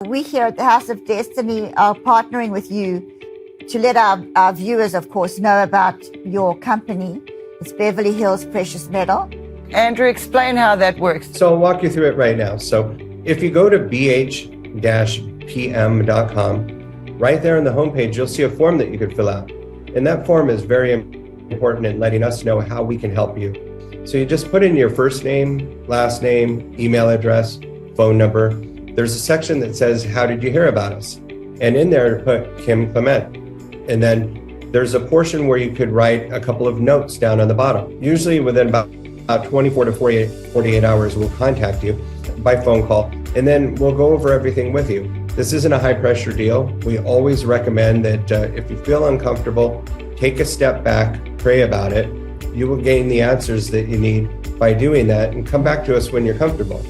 We here at the House of Destiny are partnering with you to let our viewers, of course, know about your company. It's Beverly Hills Precious Metal. Andrew, explain how that works. So I'll walk you through it right now. So if you go to bh-pm.com, right there on the homepage, you'll see a form that you could fill out. And that form is very important in letting us know how we can help you. So you just put in your first name, last name, email address, phone number. There's a section that says, how did you hear about us? And in there, put Kim Clement. And then there's a portion where you could write a couple of notes down on the bottom. Usually within about 24 to 48 hours, we'll contact you by phone call, and then we'll go over everything with you. This isn't a high pressure deal. We always recommend that if you feel uncomfortable, take a step back, pray about it. You will gain the answers that you need by doing that, and come back to us when you're comfortable.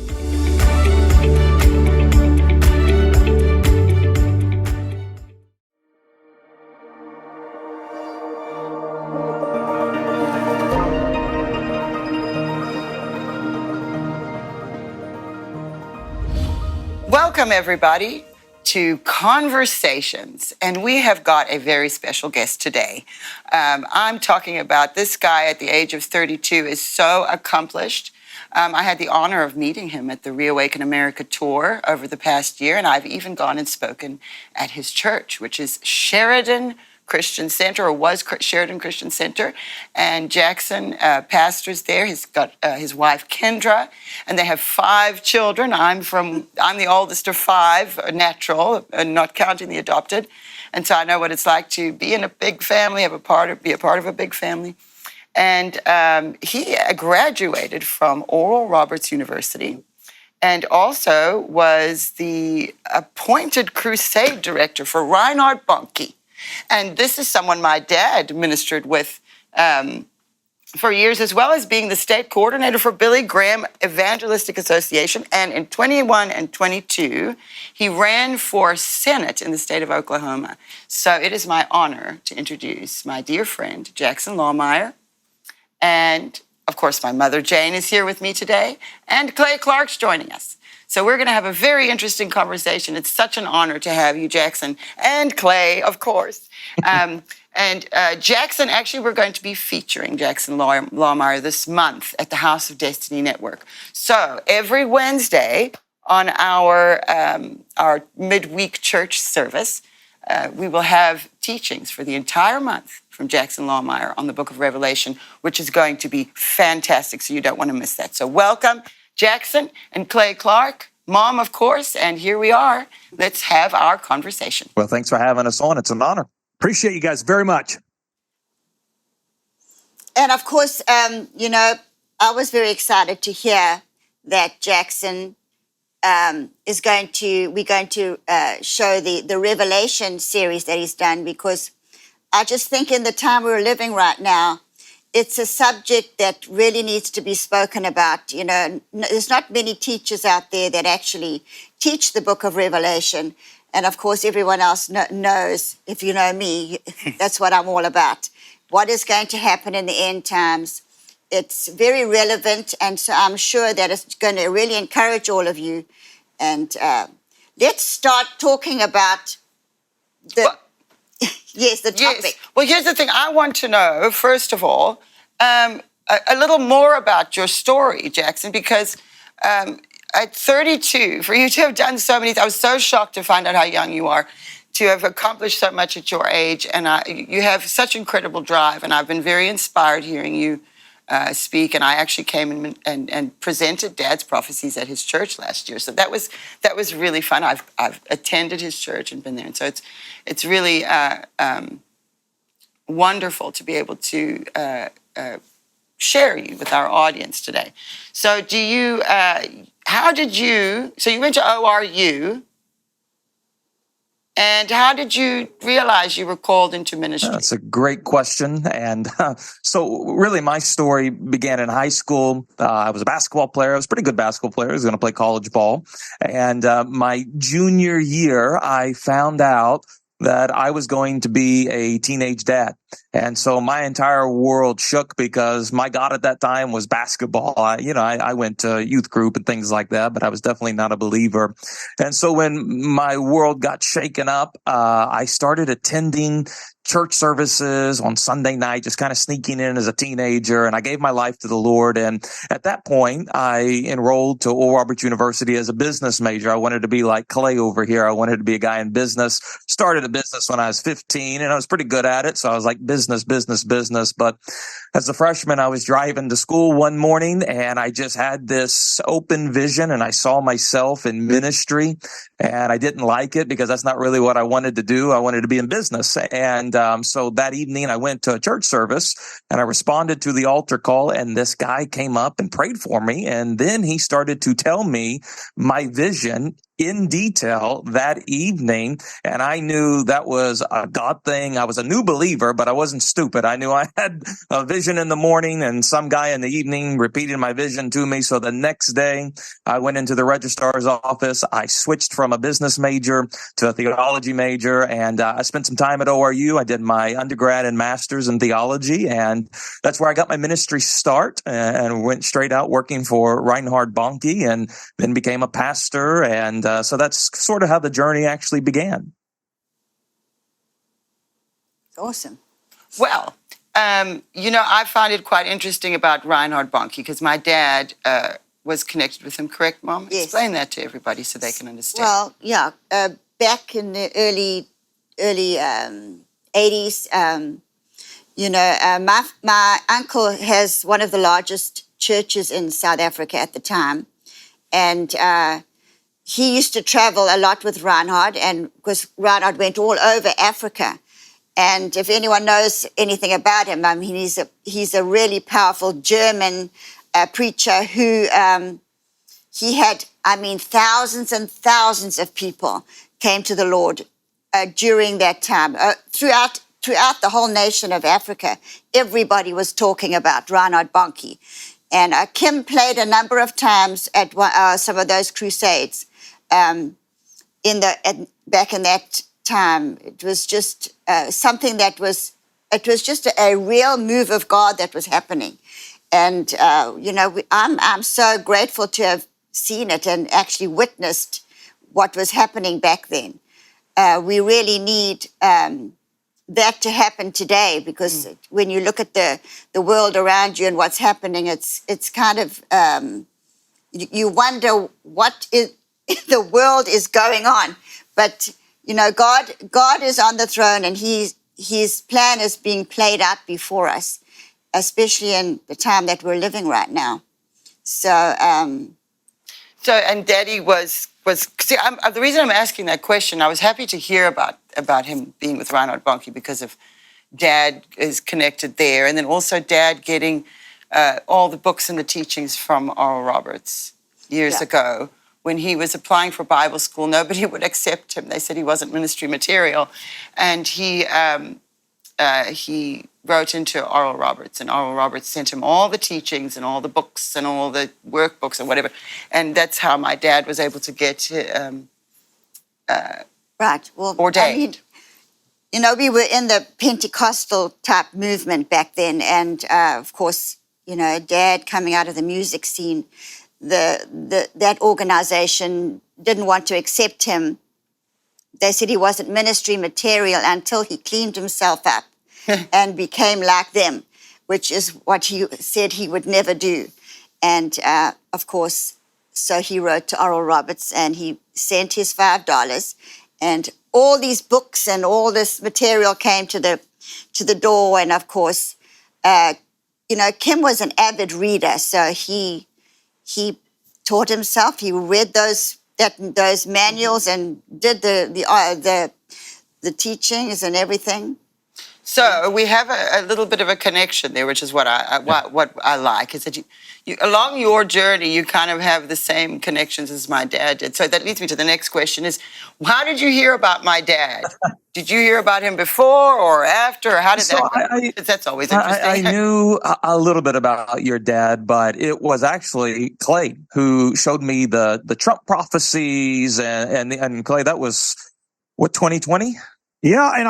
Welcome, everybody, to Conversations, and we have got a very special guest today. I'm talking about this guy at the age of 32 is so accomplished. I had the honor of meeting him at the Reawaken America tour over the past year, and I've even gone and spoken at his church, which is Sheridan Christian Center, or was Sheridan Christian Center, and Jackson pastors there. He's got his wife Kendra, and they have 5 children. I'm the oldest of 5, natural, not counting the adopted, and so I know what it's like to be in a big family, be a part of a big family. And he graduated from Oral Roberts University, and also was the appointed crusade director for Reinhard Bonnke. And this is someone my dad ministered with for years, as well as being the state coordinator for Billy Graham Evangelistic Association. And in 21 and 22, he ran for Senate in the state of Oklahoma. So it is my honor to introduce my dear friend, Jackson Lahmeyer. And, of course, my mother, Jane, is here with me today. And Clay Clark's joining us. So we're going to have a very interesting conversation. It's such an honor to have you, Jackson, and Clay, of course. Jackson, actually, we're going to be featuring Jackson Lahmeyer this month at the House of Destiny Network. So every Wednesday on our midweek church service, we will have teachings for the entire month from Jackson Lahmeyer on the book of Revelation, which is going to be fantastic, so you don't want to miss that. So welcome, Jackson and Clay Clark, Mom, of course, and here we are. Let's have our conversation. Well, thanks for having us on. It's an honor. Appreciate you guys very much. And of course, I was very excited to hear that Jackson we're going to show the Revelation series that he's done, because I just think in the time we're living right now, it's a subject that really needs to be spoken about. You know, there's not many teachers out there that actually teach the book of Revelation. And of course, everyone else knows, if you know me, that's what I'm all about. What is going to happen in the end times? It's very relevant, and so I'm sure that it's going to really encourage all of you. And let's start talking about the topic. Yes. Well, here's the thing. I want to know, first of all, a little more about your story, Jackson, because at 32, for you to have done so many, I was so shocked to find out how young you are, to have accomplished so much at your age. And you have such incredible drive, and I've been very inspired hearing you speak. And I actually came and presented Dad's prophecies at his church last year. So that was really fun. I've attended his church and been there. And so it's really wonderful to be able to share you with our audience today. So so you went to ORU, and how did you realize you were called into ministry? That's a great question. And so really my story began in high school. I was a basketball player. I was a pretty good basketball player. I was going to play college ball. And my junior year, I found out that I was going to be a teenage dad. And so my entire world shook because my God at that time was basketball. I went to youth group and things like that, but I was definitely not a believer. And so when my world got shaken up, I started attending church services on Sunday night, just kind of sneaking in as a teenager. And I gave my life to the Lord. And at that point, I enrolled to Oral Roberts University as a business major. I wanted to be like Clay over here. I wanted to be a guy in business. Started a business when I was 15 and I was pretty good at it. So I was like business. But as a freshman, I was driving to school one morning and I just had this open vision and I saw myself in ministry and I didn't like it because that's not really what I wanted to do. I wanted to be in business. And so that evening I went to a church service and I responded to the altar call and this guy came up and prayed for me. And then he started to tell me my vision in detail that evening. And I knew that was a God thing. I was a new believer, but I wasn't stupid. I knew I had a vision in the morning and some guy in the evening repeated my vision to me. So the next day I went into the registrar's office. I switched from a business major to a theology major. And I spent some time at ORU. I did my undergrad and master's in theology. And that's where I got my ministry start and went straight out working for Reinhard Bonnke and then became a pastor. And so that's sort of how the journey actually began. Awesome. Well, I find it quite interesting about Reinhard Bonnke because my dad was connected with him, correct, Mom? Yes. Explain that to everybody so they can understand. Well, yeah. Back in the early 80s, my uncle has one of the largest churches in South Africa at the time. And he used to travel a lot with Reinhard, and because Reinhard went all over Africa. And if anyone knows anything about him, I mean, he's a really powerful German preacher who he had, thousands and thousands of people came to the Lord during that time. Throughout the whole nation of Africa, everybody was talking about Reinhard Bonnke. And Kim played a number of times at some of those crusades. Back in that time, it was just something that was just a real move of God that was happening. And, I'm so grateful to have seen it and actually witnessed what was happening back then. We really need that to happen today because when you look at the world around you and what's happening, it's kind of, you wonder what the world is going on. But, God is on the throne and his plan is being played out before us, especially in the time that we're living right now. So, and Daddy was see, the reason I'm asking that question, I was happy to hear about him being with Reinhard Bonnke because of Dad is connected there, and then also Dad getting all the books and the teachings from Oral Roberts years ago. When he was applying for Bible school, nobody would accept him. They said he wasn't ministry material. And he wrote into Oral Roberts, and Oral Roberts sent him all the teachings and all the books and all the workbooks and whatever. And that's how my dad was able to get right. Well, ordained. We were in the Pentecostal type movement back then. And, of course, Dad coming out of the music scene, that organization didn't want to accept him. They said he wasn't ministry material until he cleaned himself up and became like them, which is what he said he would never do. And, of course, so he wrote to Oral Roberts and he sent his $5 and all these books and all this material came to the door. And, of course, Kim was an avid reader, so he taught himself. He read those manuals and did the teachings and everything. So we have a little bit of a connection there, which is what I like, is that you along your journey, you kind of have the same connections as my dad did. So that leads me to the next question is, how did you hear about my dad? Did you hear about him before or after? Or how did that go? That's always interesting. I knew a little bit about your dad, but it was actually Clay who showed me the Trump prophecies and Clay, that was, what, 2020? Yeah, and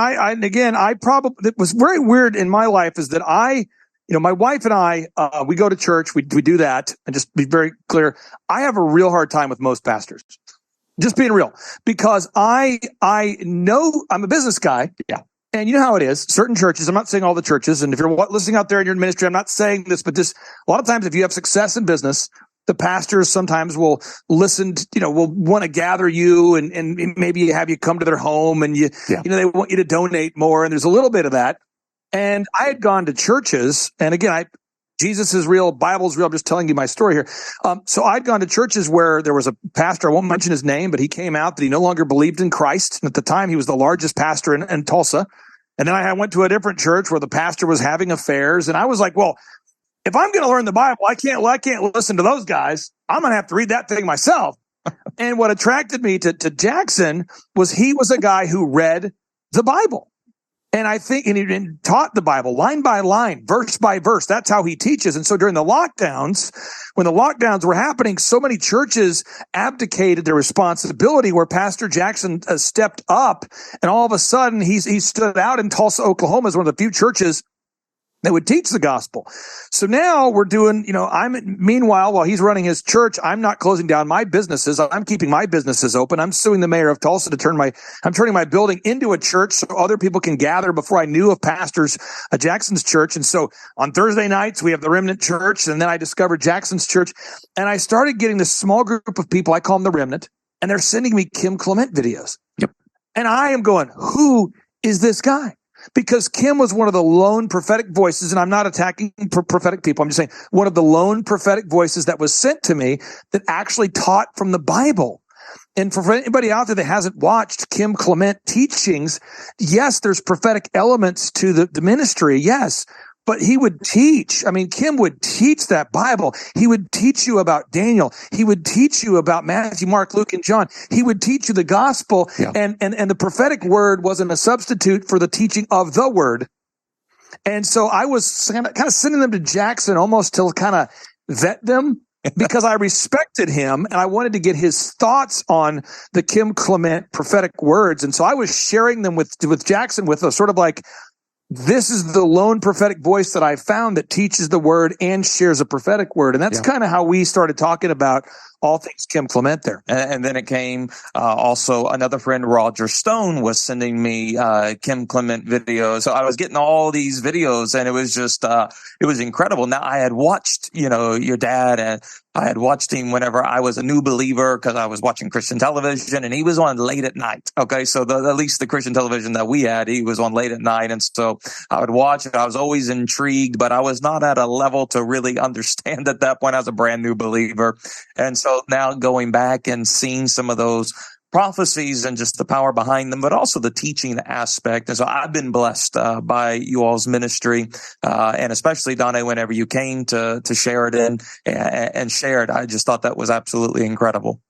I probably, it was very weird in my life is that my wife and I, we go to church, we do that, and just be very clear, I have a real hard time with most pastors. Just being real, because I know I'm a business guy. Yeah. And you know how it is. Certain churches, I'm not saying all the churches, and if you're listening out there in your ministry, I'm not saying this, but just a lot of times if you have success in business, the pastors sometimes will listen to, will want to gather you and maybe have you come to their home and they want you to donate more. And there's a little bit of that. And I had gone to churches, and again, Jesus is real, Bible's real. I'm just telling you my story here. So I'd gone to churches where there was a pastor, I won't mention his name, but he came out that he no longer believed in Christ. And at the time, he was the largest pastor in Tulsa. And then I went to a different church where the pastor was having affairs. And I was like, well, if I'm going to learn the Bible, I can't listen to those guys. I'm going to have to read that thing myself. And what attracted me to Jackson was he was a guy who read the Bible. And I think, and he taught the Bible line by line, verse by verse. That's how he teaches. And so during the lockdowns, when the lockdowns were happening, so many churches abdicated their responsibility where Pastor Jackson stepped up. And all of a sudden, he stood out in Tulsa, Oklahoma as one of the few churches that would teach the gospel. So now we're doing, meanwhile, while he's running his church, I'm not closing down my businesses. I'm keeping my businesses open. I'm suing the mayor of Tulsa to I'm turning my building into a church so other people can gather. Before I knew of pastors at Jackson's church. And so on Thursday nights, we have the Remnant Church. And then I discovered Jackson's church. And I started getting this small group of people. I call them the Remnant. And they're sending me Kim Clement videos. Yep. And I am going, who is this guy? Because Kim was one of the lone prophetic voices, and I'm not attacking prophetic people. I'm just saying one of the lone prophetic voices that was sent to me that actually taught from the Bible. And for anybody out there that hasn't watched Kim Clement teachings, yes, there's prophetic elements to the ministry, yes. But he would teach. I mean, Kim would teach that Bible. He would teach you about Daniel. He would teach you about Matthew, Mark, Luke, and John. He would teach you the gospel. Yeah. And the prophetic word wasn't a substitute for the teaching of the word. And so I was kind of sending them to Jackson almost to kind of vet them because I respected him and I wanted to get his thoughts on the Kim Clement prophetic words. And so I was sharing them with Jackson with a sort of like, this is the lone prophetic voice that I found that teaches the word and shares a prophetic word. And that's kind of how we started talking about all things Kim Clement there. And then it came also another friend, Roger Stone, was sending me Kim Clement videos. So I was getting all these videos and it was just, it was incredible. Now I had watched, your dad, and I had watched him whenever I was a new believer because I was watching Christian television and he was on late at night. Okay. So at least the Christian television that we had, he was on late at night. And so I would watch it. I was always intrigued, but I was not at a level to really understand at that point. I was a brand new believer. And so now going back and seeing some of those prophecies and just the power behind them, but also the teaching aspect. And so I've been blessed by you all's ministry, and especially, Donna, whenever you came to Sheridan and shared, I just thought that was absolutely incredible.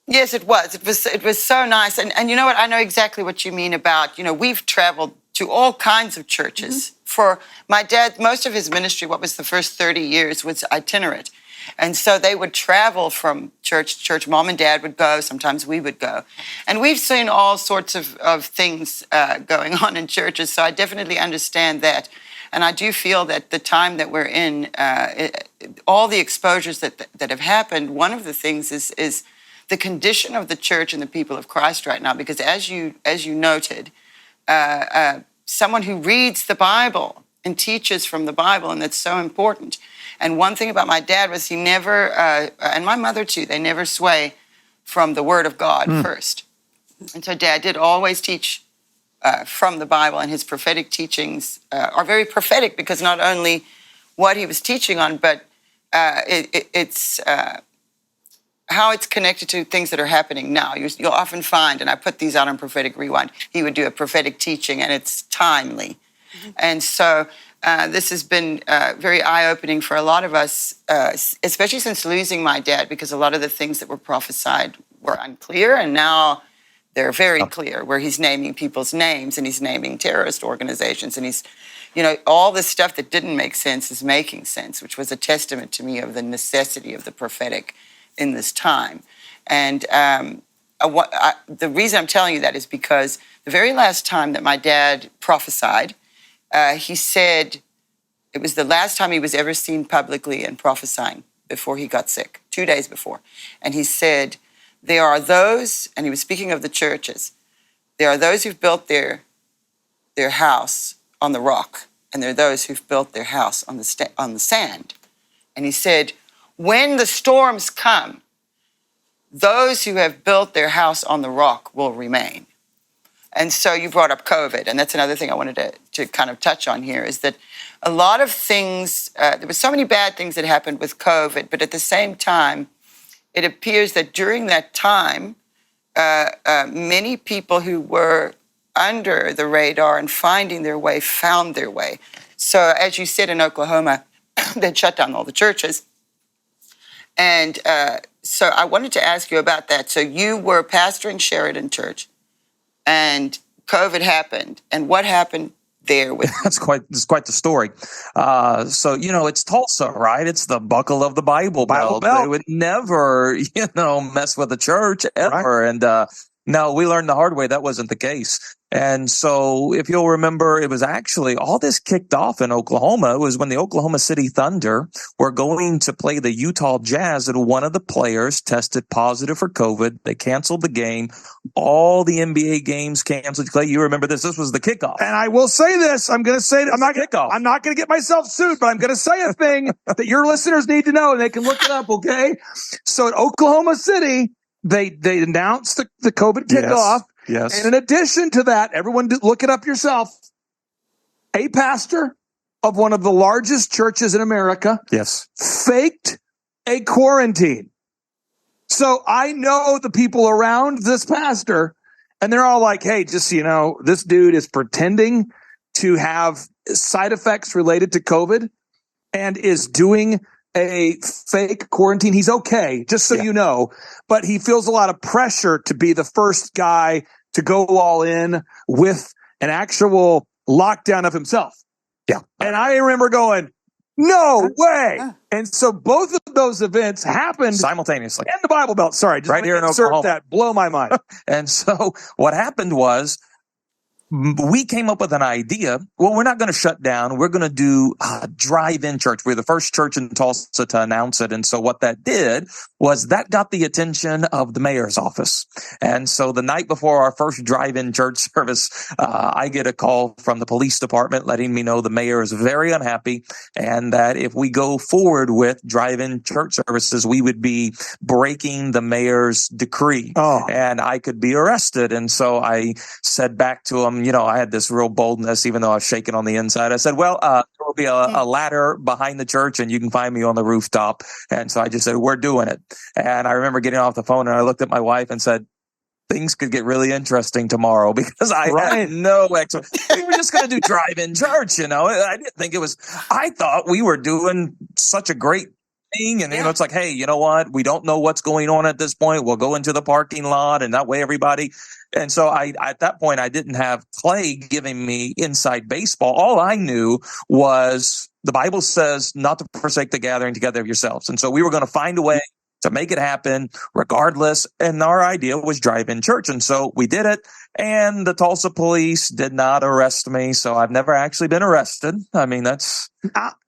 Yes, it was. It was so nice. And you know what? I know exactly what you mean about, we've traveled to all kinds of churches. Mm-hmm. For my dad, most of his ministry, what was the first 30 years, was itinerant. And so they would travel from church to church. Mom and Dad would go. Sometimes we would go. And we've seen all sorts of things going on in churches. So I definitely understand that. And I do feel that the time that we're in, all the exposures that have happened, one of the things is the condition of the church and the people of Christ right now. Because as you noted, someone who reads the Bible and teaches from the Bible, and that's so important. And one thing about my dad was he never, and my mother too, they never sway from the Word of God first. And so Dad did always teach from the Bible, and his prophetic teachings are very prophetic because not only what he was teaching on, but it's how it's connected to things that are happening now. You'll often find, and I put these out on Prophetic Rewind, he would do a prophetic teaching, and it's timely. Mm-hmm. And so this has been very eye-opening for a lot of us, especially since losing my dad, because a lot of the things that were prophesied were unclear, and now they're very clear, where he's naming people's names, and he's naming terrorist organizations, and he's, all this stuff that didn't make sense is making sense, which was a testament to me of the necessity of the prophetic in this time. And the reason I'm telling you that is because the very last time that my dad prophesied, he said it was the last time he was ever seen publicly and prophesying before he got sick, 2 days before. And he said, there are those, and he was speaking of the churches, there are those who've built their house on the rock, and there are those who've built their house on the sand. And he said, when the storms come, those who have built their house on the rock will remain. And so you brought up COVID, and that's another thing I wanted to kind of touch on here, is that a lot of things, there were so many bad things that happened with COVID, but at the same time, it appears that during that time, many people who were under the radar and finding their way found their way. So as you said in Oklahoma, they shut down all the churches. And so I wanted to ask you about that. So you were pastoring Sheridan Church, and COVID happened. And what happened there with That's quite the story. So, it's Tulsa, right? It's the buckle of the Bible belt. They would never, mess with the church ever. Right. And no, we learned the hard way that wasn't the case. And so if you'll remember, it was actually all this kicked off in Oklahoma. It was when the Oklahoma City Thunder were going to play the Utah Jazz, and one of the players tested positive for COVID. They canceled the game. All the NBA games canceled. Clay, you remember this? This was the kickoff. And I will say this. I'm going to say, I'm not going to get myself sued, but I'm going to say a thing that your listeners need to know, and they can look it up, okay? So at Oklahoma City, they announced the COVID kickoff. Yes. And in addition to that, everyone look it up yourself. A pastor of one of the largest churches in America, faked a quarantine. So I know the people around this pastor, and they're all like, hey, just so you know, this dude is pretending to have side effects related to COVID and is doing a fake quarantine. He's okay, just so you know, but he feels a lot of pressure to be the first guy to go all in with an actual lockdown of himself. Yeah. And I remember going, no way. And so both of those events happened simultaneously in the Bible Belt. Sorry, just right here in Oklahoma. That blow my mind. And so what happened was, we came up with an idea. Well, we're not going to shut down. We're going to do drive-in church. We're the first church in Tulsa to announce it. And so what that did was that got the attention of the mayor's office. And so the night before our first drive-in church service, I get a call from the police department letting me know the mayor is very unhappy, and that if we go forward with drive-in church services, we would be breaking the mayor's decree and I could be arrested. And so I said back to him, I had this real boldness, even though I was shaking on the inside. I said, well, there will be a ladder behind the church and you can find me on the rooftop. And so I just said, we're doing it. And I remember getting off the phone and I looked at my wife and said, things could get really interesting tomorrow, because I had no we were just going to do drive-in church, I didn't think it was, I thought we were doing such a great thing. And, it's like, hey, you know what? We don't know what's going on at this point. We'll go into the parking lot, and that way everybody. And so at that point, I didn't have Clay giving me inside baseball. All I knew was the Bible says not to forsake the gathering together of yourselves. And so we were going to find a way to make it happen regardless. And our idea was drive-in church. And so we did it. And the Tulsa police did not arrest me. So I've never actually been arrested. I mean, that's...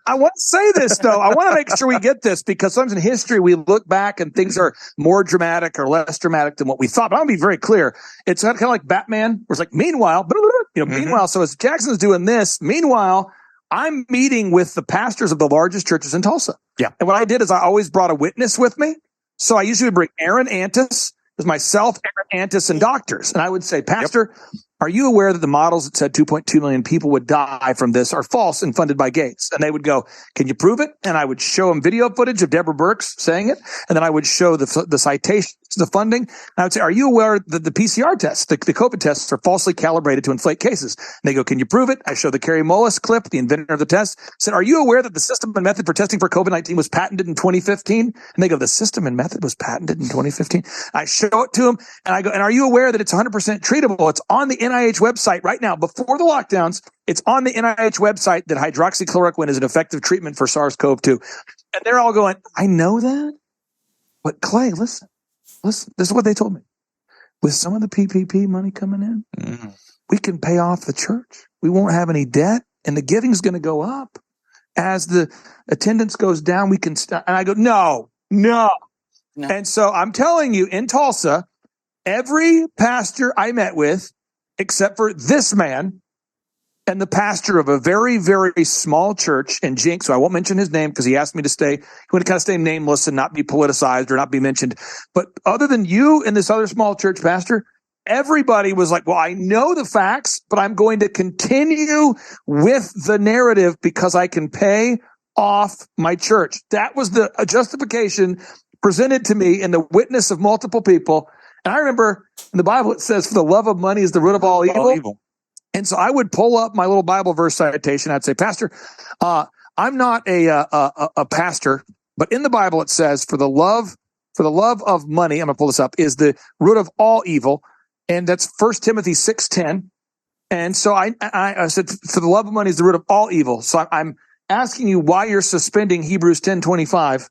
I want to say this, though. I want to make sure we get this, because sometimes in history we look back and things are more dramatic or less dramatic than what we thought. But I want to be very clear. It's kind of like Batman, where it's like, meanwhile, meanwhile. So as Jackson's doing this, meanwhile, I'm meeting with the pastors of the largest churches in Tulsa. Yeah. And what I did is I always brought a witness with me. So I usually would bring Aaron Antis, as myself, Aaron Antis, and doctors. And I would say, Pastor, are you aware that the models that said 2.2 million people would die from this are false and funded by Gates? And they would go, can you prove it? And I would show them video footage of Deborah Birx saying it. And then I would show the citations, the funding. And I would say, are you aware that the PCR tests, the COVID tests, are falsely calibrated to inflate cases? And they go, can you prove it? I show the Kerry Mullis clip, the inventor of the test. I said, are you aware that the system and method for testing for COVID-19 was patented in 2015? And they go, the system and method was patented in 2015. I show it to them and I go, and are you aware that it's 100% treatable? It's on the NIH website right now. Before the lockdowns, it's on the NIH website that hydroxychloroquine is an effective treatment for SARS-CoV-2. And they're all going, I know that. But Clay, listen, this is what they told me. with some of the PPP money coming in, we can pay off the church. We won't have any debt, and the giving's going to go up. As the attendance goes down, we can and I go, no. And so I'm telling you, in Tulsa, every pastor I met with, except for this man and the pastor of a very, very small church in Jinx, so I won't mention his name because he asked me to stay. He wanted to kind of stay nameless and not be politicized or not be mentioned. But other than you and this other small church pastor, everybody was like, well, I know the facts, but I'm going to continue with the narrative because I can pay off my church. That was the justification presented to me in the witness of multiple people. And I remember in the Bible, it says, for the love of money is the root of all evil. And so I would pull up my little Bible verse citation. I'd say, Pastor, I'm not a pastor, but in the Bible, it says, for the love of money, I'm going to pull this up, is the root of all evil. And that's 1 Timothy 6:10. And so I said, for the love of money is the root of all evil. So I'm asking you why you're suspending Hebrews 10:25.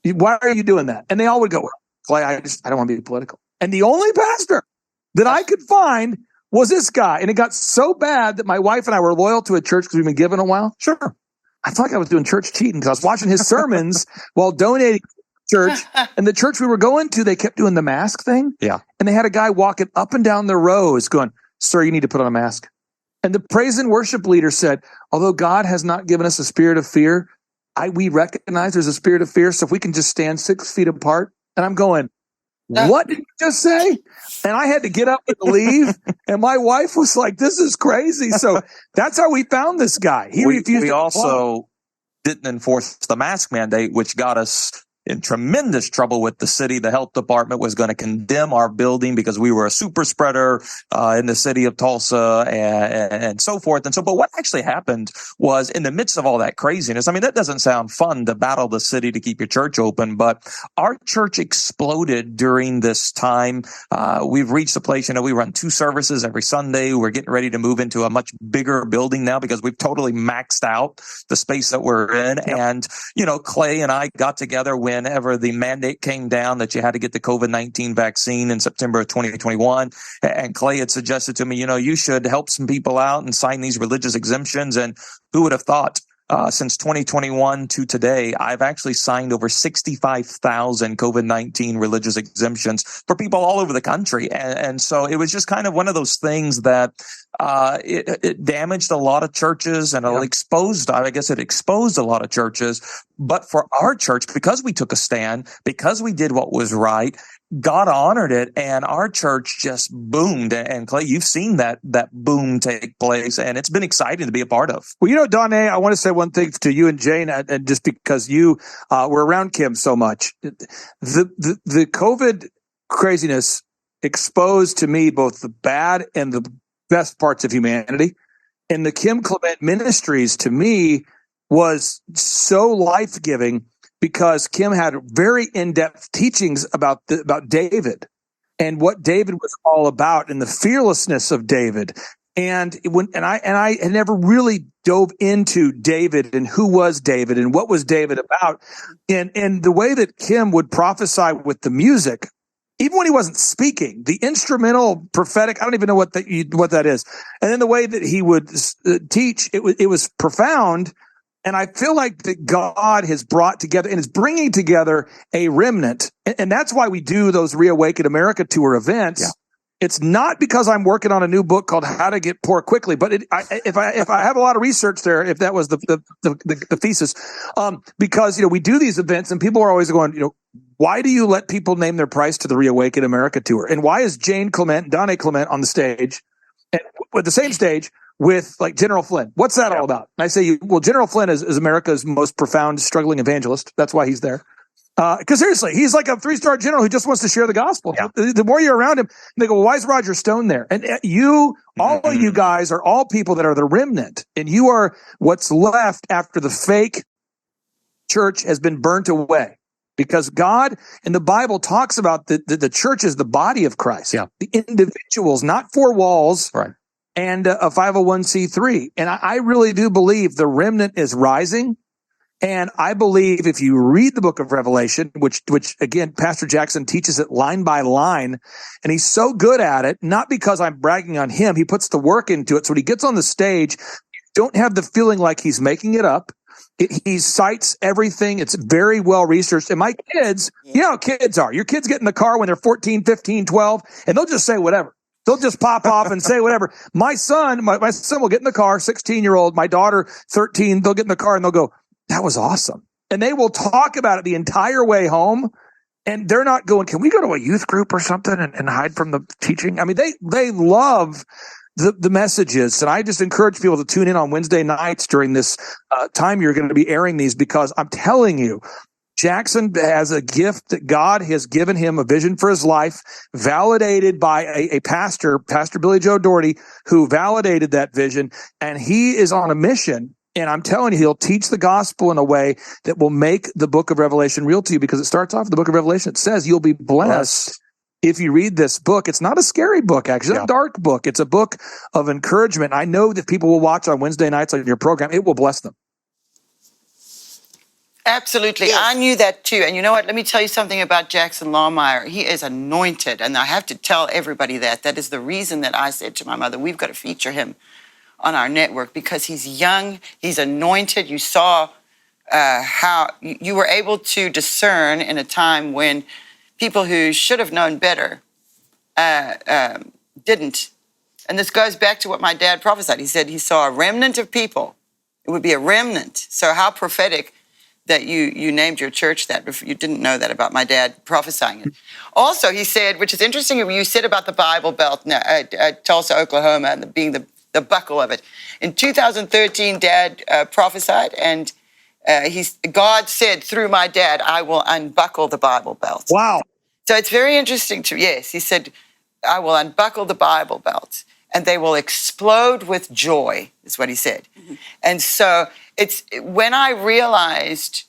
Why are you doing that? And they all would go, well, Clay, I don't want to be political. And the only pastor that I could find was this guy. And it got so bad that my wife and I were loyal to a church because we've been given a while. Sure. I felt like I was doing church cheating because I was watching his sermons while donating to church. And the church we were going to, they kept doing the mask thing. Yeah. And they had a guy walking up and down the rows going, sir, you need to put on a mask. And the praise and worship leader said, although God has not given us a spirit of fear, we recognize there's a spirit of fear. So if we can just stand 6 feet apart. And I'm going, what did you just say? And I had to get up and leave. And my wife was like, this is crazy. So that's how we found this guy. He refused. We also didn't enforce the mask mandate, which got us in tremendous trouble with the city. The health department was going to condemn our building because we were a super spreader in the city of Tulsa and so forth. And so, but what actually happened was in the midst of all that craziness, I mean, that doesn't sound fun to battle the city to keep your church open, but our church exploded during this time. We've reached a place, we run 2 services every Sunday. We're getting ready to move into a much bigger building now because we've totally maxed out the space that we're in. Yep. And, Clay and I got together whenever the mandate came down that you had to get the COVID-19 vaccine in September of 2021. And Clay had suggested to me, you should help some people out and sign these religious exemptions. And who would have thought? Since 2021 to today, I've actually signed over 65,000 COVID-19 religious exemptions for people all over the country. And so it was just kind of one of those things that it damaged a lot of churches and it exposed a lot of churches. But for our church, because we took a stand, because we did what was right, God honored it, and our church just boomed. And Clay, you've seen that boom take place, and it's been exciting to be a part of. Well, Donnie, I want to say one thing to you and Jane, and just because you were around Kim so much. The COVID craziness exposed to me both the bad and the best parts of humanity. And the Kim Clement Ministries, to me, was so life-giving, because Kim had very in-depth teachings about David and what David was all about and the fearlessness of David. And I had never really dove into David and who was David and what was David about. And the way that Kim would prophesy with the music, even when he wasn't speaking, the instrumental prophetic, I don't even know what that is. And then the way that he would teach, it was profound. And I feel like that God has brought together and is bringing together a remnant. And that's why we do those Reawaken America Tour events. Yeah. It's not because I'm working on a new book called How to Get Poor Quickly, but if I have a lot of research there, if that was the thesis, because, we do these events and people are always going, why do you let people name their price to the Reawaken America Tour? And why is Jane Clement and Donnie Clement on the stage and with the same stage with like General Flynn? What's that all about? And I say, General Flynn is America's most profound struggling evangelist. That's why he's there. Because seriously, he's like a 3-star general who just wants to share the gospel. Yeah. The more you're around him, they go, well, why is Roger Stone there? And all of you guys are all people that are the remnant. And you are what's left after the fake church has been burnt away. Because God in the Bible talks about the church as the body of Christ. Yeah. The individuals, not 4 walls. Right. And a 501c3. And I really do believe the remnant is rising. And I believe if you read the book of Revelation, which again, Pastor Jackson teaches it line by line, and he's so good at it, not because I'm bragging on him, he puts the work into it. So when he gets on the stage, you don't have the feeling like he's making it up. He cites everything. It's very well researched. And my kids, you know how kids are. Your kids get in the car when they're 14, 15, 12, and they'll just say whatever. They'll just pop off and say whatever. My son will get in the car, 16-year-old, my daughter, 13, they'll get in the car and they'll go, that was awesome. And they will talk about it the entire way home. And they're not going, can we go to a youth group or something and hide from the teaching? I mean, they love the messages. And I just encourage people to tune in on Wednesday nights during this time you're going to be airing these, because I'm telling you, Jackson has a gift that God has given him, a vision for his life, validated by a pastor, Pastor Billy Joe Doherty, who validated that vision. And he is on a mission. And I'm telling you, he'll teach the gospel in a way that will make the book of Revelation real to you, because it starts off in the book of Revelation. It says you'll be blessed if you read this book. It's not a scary book, actually. It's a dark book. It's a book of encouragement. I know that people will watch on Wednesday nights on your program. It will bless them. Absolutely. Yes. I knew that too. And you know what? Let me tell you something about Jackson Lahmeyer. He is anointed. And I have to tell everybody that. That is the reason that I said to my mother, we've got to feature him on our network, because he's young, he's anointed. You saw how you were able to discern in a time when people who should have known better didn't. And this goes back to what my dad prophesied. He said he saw a remnant of people. It would be a remnant. So how prophetic that you named your church that. If you didn't know that about my dad prophesying it. Also, he said, which is interesting, you said about the Bible Belt at Tulsa, Oklahoma, and being the buckle of it. In 2013, Dad prophesied, and God said through my dad, I will unbuckle the Bible belt. Wow. So it's very interesting yes, he said, I will unbuckle the Bible belt, and they will explode with joy, is what he said. Mm-hmm. And so it's when I realized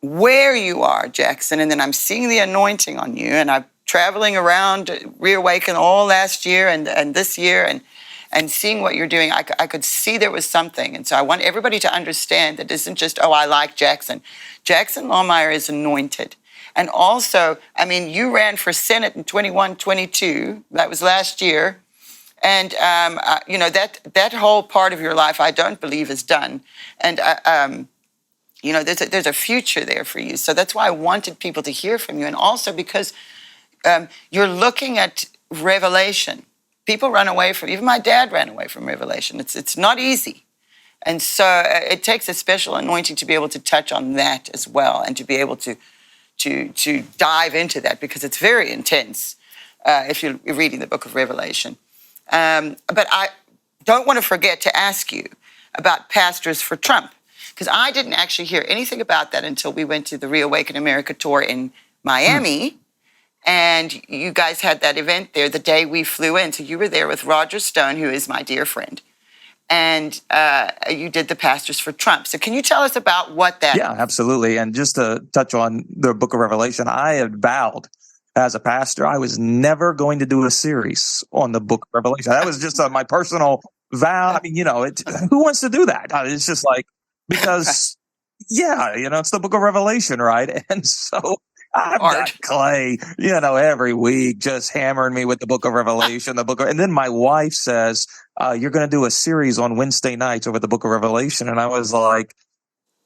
where you are, Jackson, and then I'm seeing the anointing on you, and I'm traveling around Reawaken all last year and this year, and seeing what you're doing, I could see there was something. And so I want everybody to understand that it isn't just, oh, I like Jackson. Jackson Lahmeyer is anointed. And also, I mean, you ran for Senate in 21-22. That was last year. And, you know, that whole part of your life, I don't believe is done. And, you know, there's a future there for you. So that's why I wanted people to hear from you. And also because you're looking at Revelation. People run away from, even my dad ran away from Revelation. It's not easy. And so it takes a special anointing to be able to touch on that as well, and to be able to dive into that, because it's very intense if you're reading the book of Revelation. But I don't want to forget to ask you about Pastors for Trump, because I didn't actually hear anything about that until we went to the Reawaken America tour in Miami. And you guys had that event there the day we flew in. So you were there with Roger Stone, who is my dear friend. And you did the Pastors for Trump. So can you tell us about what that is? Yeah, absolutely. And just to touch on the book of Revelation, I had vowed as a pastor, I was never going to do a series on the book of Revelation. That was just my personal vow. I mean, you know, who wants to do that? It's just like, because, yeah, you know, it's the book of Revelation, right? And so I've got Clay, you know, every week just hammering me with the book of Revelation, and then my wife says, you're going to do a series on Wednesday nights over the book of Revelation. And I was like,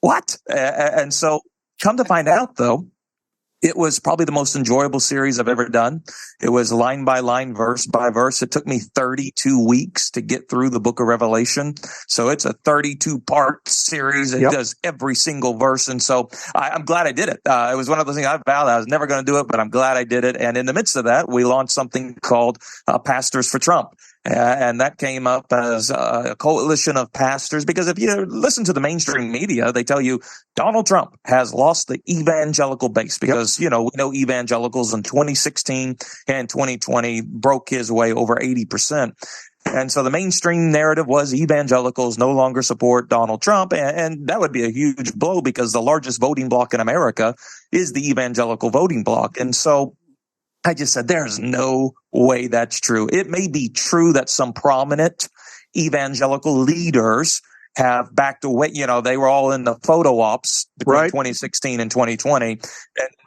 what? And so come to find out, though, it was probably the most enjoyable series I've ever done. It was line by line, verse by verse. It took me 32 weeks to get through the book of Revelation. So it's a 32-part series. It does every single verse. And so I'm glad I did it. It was one of those things I vowed I was never going to do it, but I'm glad I did it. And in the midst of that, we launched something called Pastors for Trump. And that came up as a coalition of pastors, because if you listen to the mainstream media, they tell you Donald Trump has lost the evangelical base, because, you know, we know evangelicals in 2016 and 2020 broke his way over 80%. And so the mainstream narrative was evangelicals no longer support Donald Trump. And that would be a huge blow, because the largest voting bloc in America is the evangelical voting bloc. And so I just said, there's no way that's true. It may be true that some prominent evangelical leaders have backed away. They were all in the photo ops between Right. 2016 and 2020. And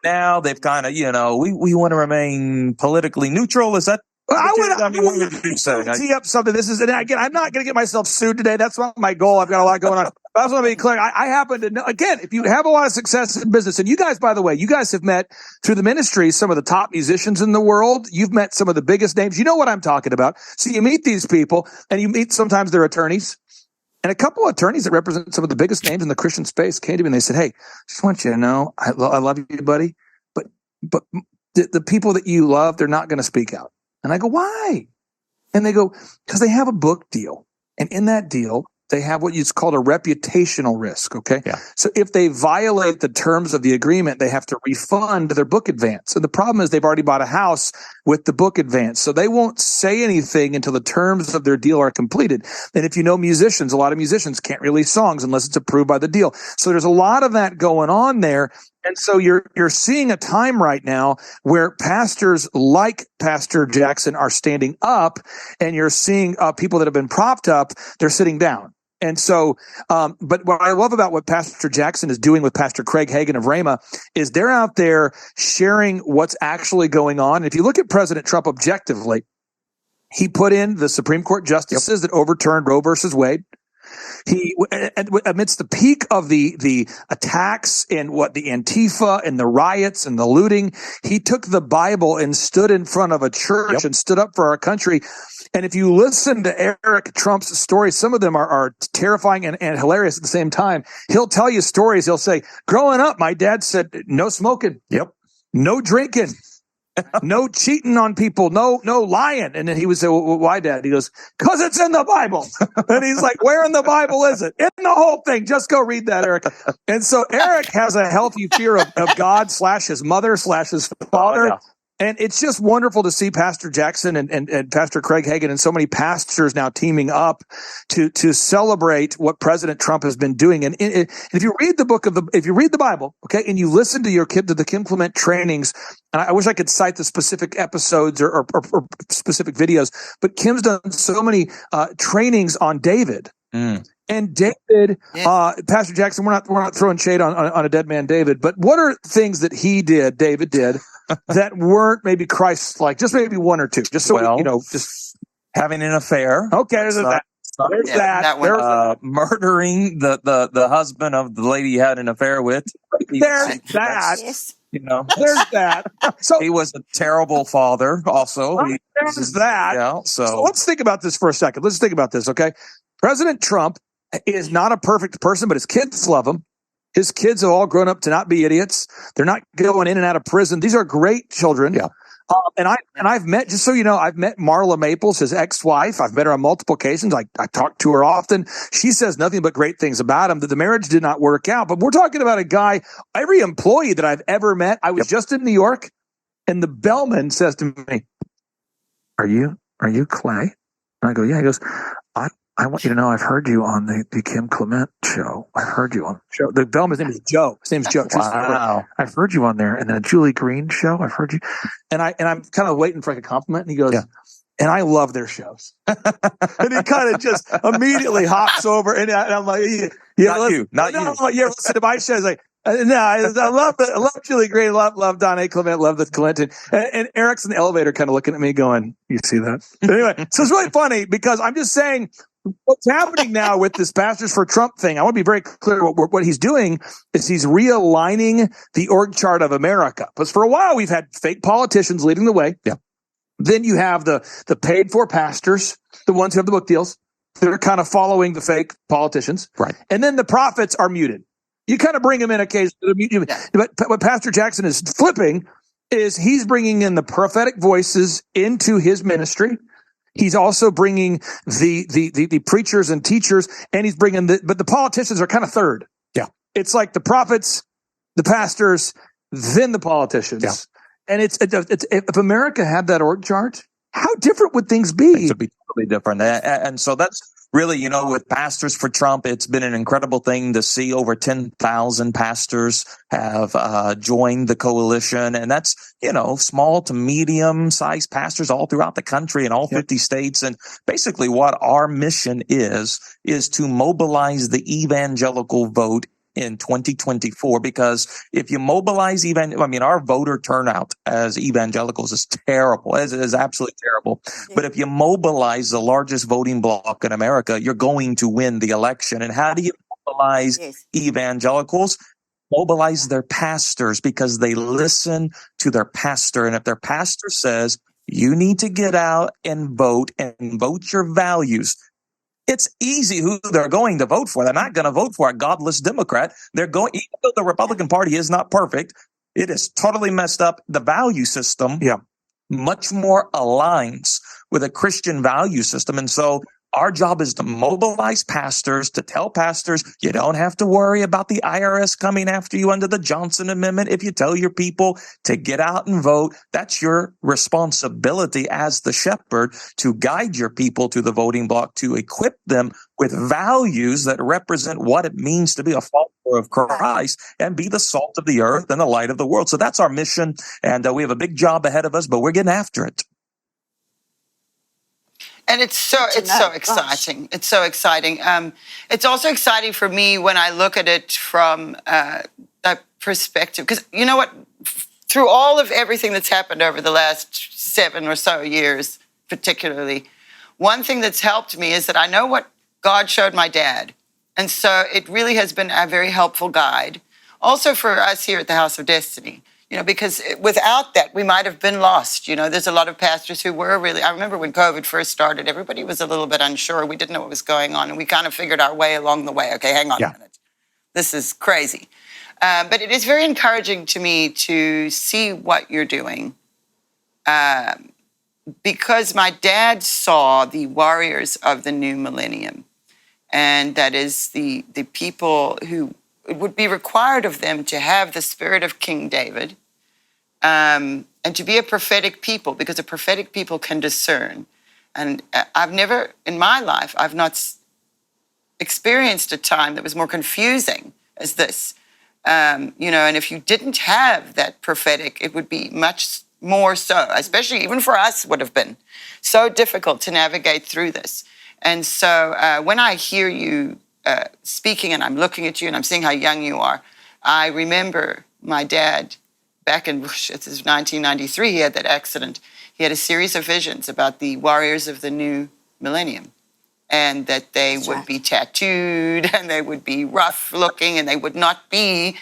now they've kind of, we want to remain politically neutral. Is that? I what would would you say? tee up something. And again, I'm not going to get myself sued today. That's not my goal. I've got a lot going on. But I just want to be clear. I happen to know, again, if you have a lot of success in business, and you guys, by the way, you guys have met through the ministry some of the top musicians in the world. You've met some of the biggest names. You know what I'm talking about. So you meet these people, and you meet sometimes their attorneys. And a couple of attorneys that represent some of the biggest names in the Christian space came to me and they said, "Hey, just want you to know, I love you, buddy, but the people that you love, they're not going to speak out." And I go, "Why?" And they go, "Because they have a book deal. And in that deal, they have what is called a reputational risk." Okay. Yeah. So if they violate the terms of the agreement, they have to refund their book advance. And the problem is they've already bought a house with the book advance. So they won't say anything until the terms of their deal are completed. And if you know musicians, a lot of musicians can't release songs unless it's approved by the deal. So there's a lot of that going on there. And so you're seeing a time right now where pastors like Pastor Jackson are standing up, and you're seeing people that have been propped up, they're sitting down. And so, but what I love about what Pastor Jackson is doing with Pastor Craig Hagan of Rhema is they're out there sharing what's actually going on. And if you look at President Trump objectively, he put in the Supreme Court justices that overturned Roe versus Wade. He, amidst the peak of the attacks and the Antifa and the riots and the looting, he took the Bible and stood in front of a church and stood up for our country. And if you listen to Eric Trump's stories, some of them are terrifying and hilarious at the same time. He'll tell you stories. He'll say, "Growing up, my dad said no smoking, no drinking, no cheating on people, no lying." And then he would say, "Well, why, Dad?" He goes, "Because it's in the Bible." And he's like, "Where in the Bible is it?" "In the whole thing. Just go read that, Eric." And so Eric has a healthy fear of God / his mother / his father. Yeah. And it's just wonderful to see Pastor Jackson and Pastor Craig Hagan and so many pastors now teaming up to celebrate what President Trump has been doing. And if you read if you read the Bible, okay, and you listen to the Kim Clement trainings, and I wish I could cite the specific episodes or specific videos, but Kim's done so many trainings on David. And David, Pastor Jackson, we're not throwing shade on a dead man, David, but what are things that David did, that weren't maybe Christ-like? Just maybe one or two, just so just having an affair. Okay, there's that. There's that. Murdering the husband of the lady he had an affair with. There's that. Yes. There's that. So he was a terrible father. Also, there's that. Yeah. So let's think about this for a second. Let's think about this. Okay, President Trump is not a perfect person, but his kids love him. His kids have all grown up to not be idiots. They're not going in and out of prison. These are great children. Yeah. And I've met, just so you know, I've met Marla Maples, his ex-wife. I've met her on multiple occasions. I talk to her often. She says nothing but great things about him, that the marriage did not work out. But we're talking about a guy, every employee that I've ever met. I was just in New York, and the bellman says to me, Are you Clay? And I go, "Yeah." He goes, I want you to know I've heard you on the Kim Clement show. I heard you on the show. The bellman's name is Joe. His name's Joe. Wow. I've heard you on there. And then a Julie Green show. I've heard you. And I'm kind of waiting for like a compliment. And he goes, "And I love their shows." And he kind of just immediately hops over. And I'm like, not you. Listen to my show. He's like, "No, I love Julie Green, love Don A. Clement, love the Clinton." And Eric's in the elevator kind of looking at me going, "You see that?" Anyway, so it's really funny because I'm just saying, what's happening now with this Pastors for Trump thing, I want to be very clear. What he's doing is he's realigning the org chart of America. Because for a while, we've had fake politicians leading the way. Yeah. Then you have the paid for pastors, the ones who have the book deals. They're kind of following the fake politicians. Right. And then the prophets are muted. You kind of bring them in occasionally. But what Pastor Jackson is flipping is he's bringing in the prophetic voices into his ministry. He's also bringing the preachers and teachers, and he's bringing but the politicians are kind of third. Yeah. It's like the prophets, the pastors, then the politicians. Yeah. And it's if America had that org chart, how different would things be? It would be totally different. And so that's really, with Pastors for Trump, it's been an incredible thing to see over 10,000 pastors have joined the coalition. And that's, small to medium sized pastors all throughout the country in all 50 states. And basically what our mission is to mobilize the evangelical vote in 2024, because if you mobilize our voter turnout as evangelicals is terrible. It is absolutely terrible. But if you mobilize the largest voting bloc in America, you're going to win the election. And how do you mobilize evangelicals? Mobilize their pastors, because they listen to their pastor. And if their pastor says, you need to get out and vote your values, it's easy who they're going to vote for. They're not going to vote for a godless Democrat. They're going, even though the Republican Party is not perfect, it is totally messed up. The value system much more aligns with a Christian value system. And so our job is to mobilize pastors, to tell pastors, you don't have to worry about the IRS coming after you under the Johnson Amendment. If you tell your people to get out and vote, that's your responsibility as the shepherd, to guide your people to the voting block, to equip them with values that represent what it means to be a follower of Christ and be the salt of the earth and the light of the world. So that's our mission. And we have a big job ahead of us, but we're getting after it. And it's so exciting. It's so exciting. It's also exciting for me when I look at it from that perspective. Because you know what? Through all of everything that's happened over the last 7 or so years, particularly, one thing that's helped me is that I know what God showed my dad. And so it really has been a very helpful guide. Also for us here at the House of Destiny. Because without that, we might have been lost. There's a lot of pastors who were really, I remember when COVID first started, everybody was a little bit unsure. We didn't know what was going on, and we kind of figured our way along the way. Okay, hang on a minute. This is crazy. But it is very encouraging to me to see what you're doing, because my dad saw the warriors of the new millennium, and that is the people who it would be required of them to have the spirit of King David, and to be a prophetic people, because a prophetic people can discern. And I've never, in my life, I've not experienced a time that was more confusing as this. And if you didn't have that prophetic, it would be much more so, especially even for us, would have been so difficult to navigate through this. And so when I hear you speaking and I'm looking at you and I'm seeing how young you are, I remember my dad back in 1993, he had that accident. He had a series of visions about the warriors of the new millennium, and that they would be tattooed and they would be rough looking and they would not be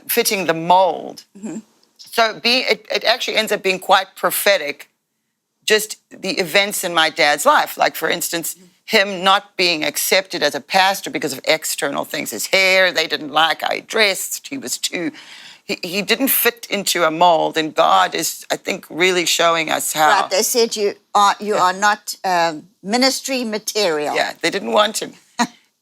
fitting the mold. Mm-hmm. So it actually ends up being quite prophetic, just the events in my dad's life. Like, for instance, him not being accepted as a pastor because of external things. His hair, they didn't like how he dressed. He was he didn't fit into a mold. And God is, I think, really showing us how. Right, they said you are not ministry material. Yeah, they didn't want him.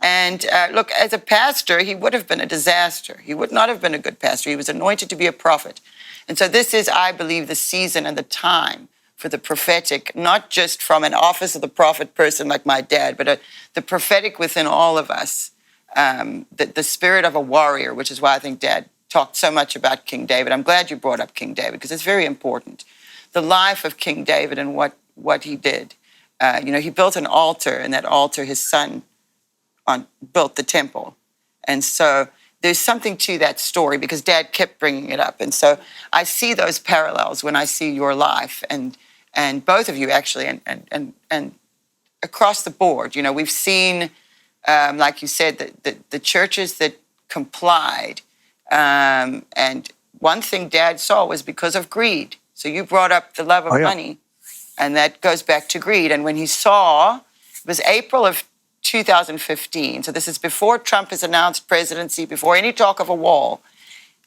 And look, as a pastor, he would have been a disaster. He would not have been a good pastor. He was anointed to be a prophet. And so this is, I believe, the season and the time for the prophetic, not just from an office of the prophet person like my dad, but the prophetic within all of us, the spirit of a warrior, which is why I think Dad talked so much about King David. I'm glad you brought up King David, because it's very important. The life of King David and what he did. He built an altar, and that altar, his son built the temple. And so there's something to that story, because Dad kept bringing it up. And so I see those parallels when I see your life, and both of you actually, and across the board. We've seen, like you said, the churches that complied. And one thing Dad saw was because of greed. So you brought up the love of money, and that goes back to greed. And when he saw, it was April of 2015. So this is before Trump has announced presidency, before any talk of a wall.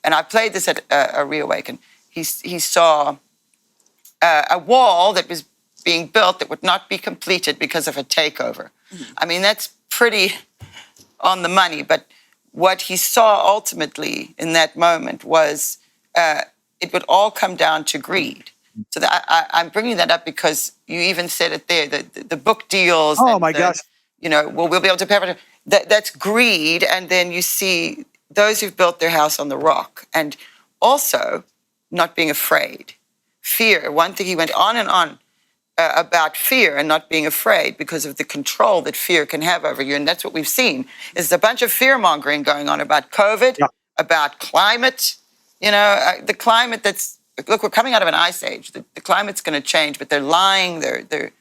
And I played this at a Reawaken. He saw a wall that was being built that would not be completed because of a takeover. Mm-hmm. I mean, that's pretty on the money. But what he saw ultimately in that moment was it would all come down to greed. So I'm bringing that up because you even said it there, the book deals. Oh, my gosh. well, we'll be able to pay. That's greed. And then you see those who've built their house on the rock, and also not being afraid. Fear. One thing he went on and on about fear and not being afraid because of the control that fear can have over you. And that's what we've seen is a bunch of fear mongering going on about COVID, about climate, the climate look, we're coming out of an ice age. The climate's going to change, but they're lying. They're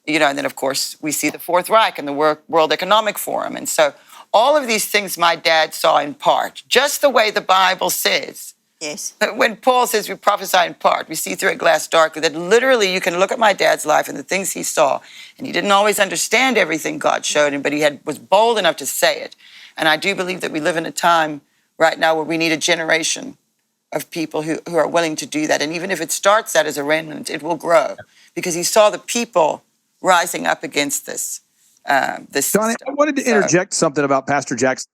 and then of course we see the Fourth Reich and the World Economic Forum. And so all of these things my dad saw in part, just the way the Bible says. Yes. When Paul says we prophesy in part, we see through a glass darkly, that literally you can look at my dad's life and the things he saw, and he didn't always understand everything God showed him, but he was bold enough to say it. And I do believe that we live in a time right now where we need a generation of people who are willing to do that. And even if it starts out as a remnant, it will grow, because he saw the people rising up against this. Johnny, I wanted to interject something about Pastor Jackson.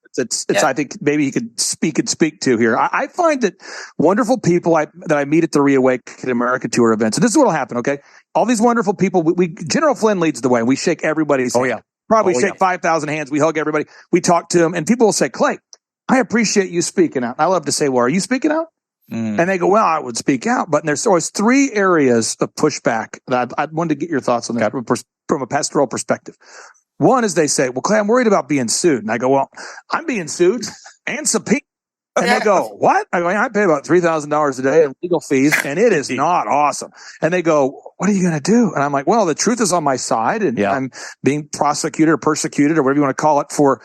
I think maybe he could speak to here. I find that wonderful people that I meet at the Reawaken America Tour events, and this is what will happen, okay? All these wonderful people, General Flynn leads the way, and we shake everybody's hand. Yeah. Probably shake 5,000 hands. We hug everybody. We talk to them, and people will say, Clay, I appreciate you speaking out. I love to say, well, are you speaking out? And they go, well, I would speak out. But there's always three areas of pushback that I wanted to get your thoughts on that from a pastoral perspective. One is they say, well, Clay, I'm worried about being sued. And I go, well, I'm being sued and subpoenaed. And they go, what? I go, I pay about $3,000 a day in legal fees, and it is not awesome. And they go, what are you going to do? And I'm like, well, the truth is on my side, and I'm being prosecuted or persecuted or whatever you want to call it for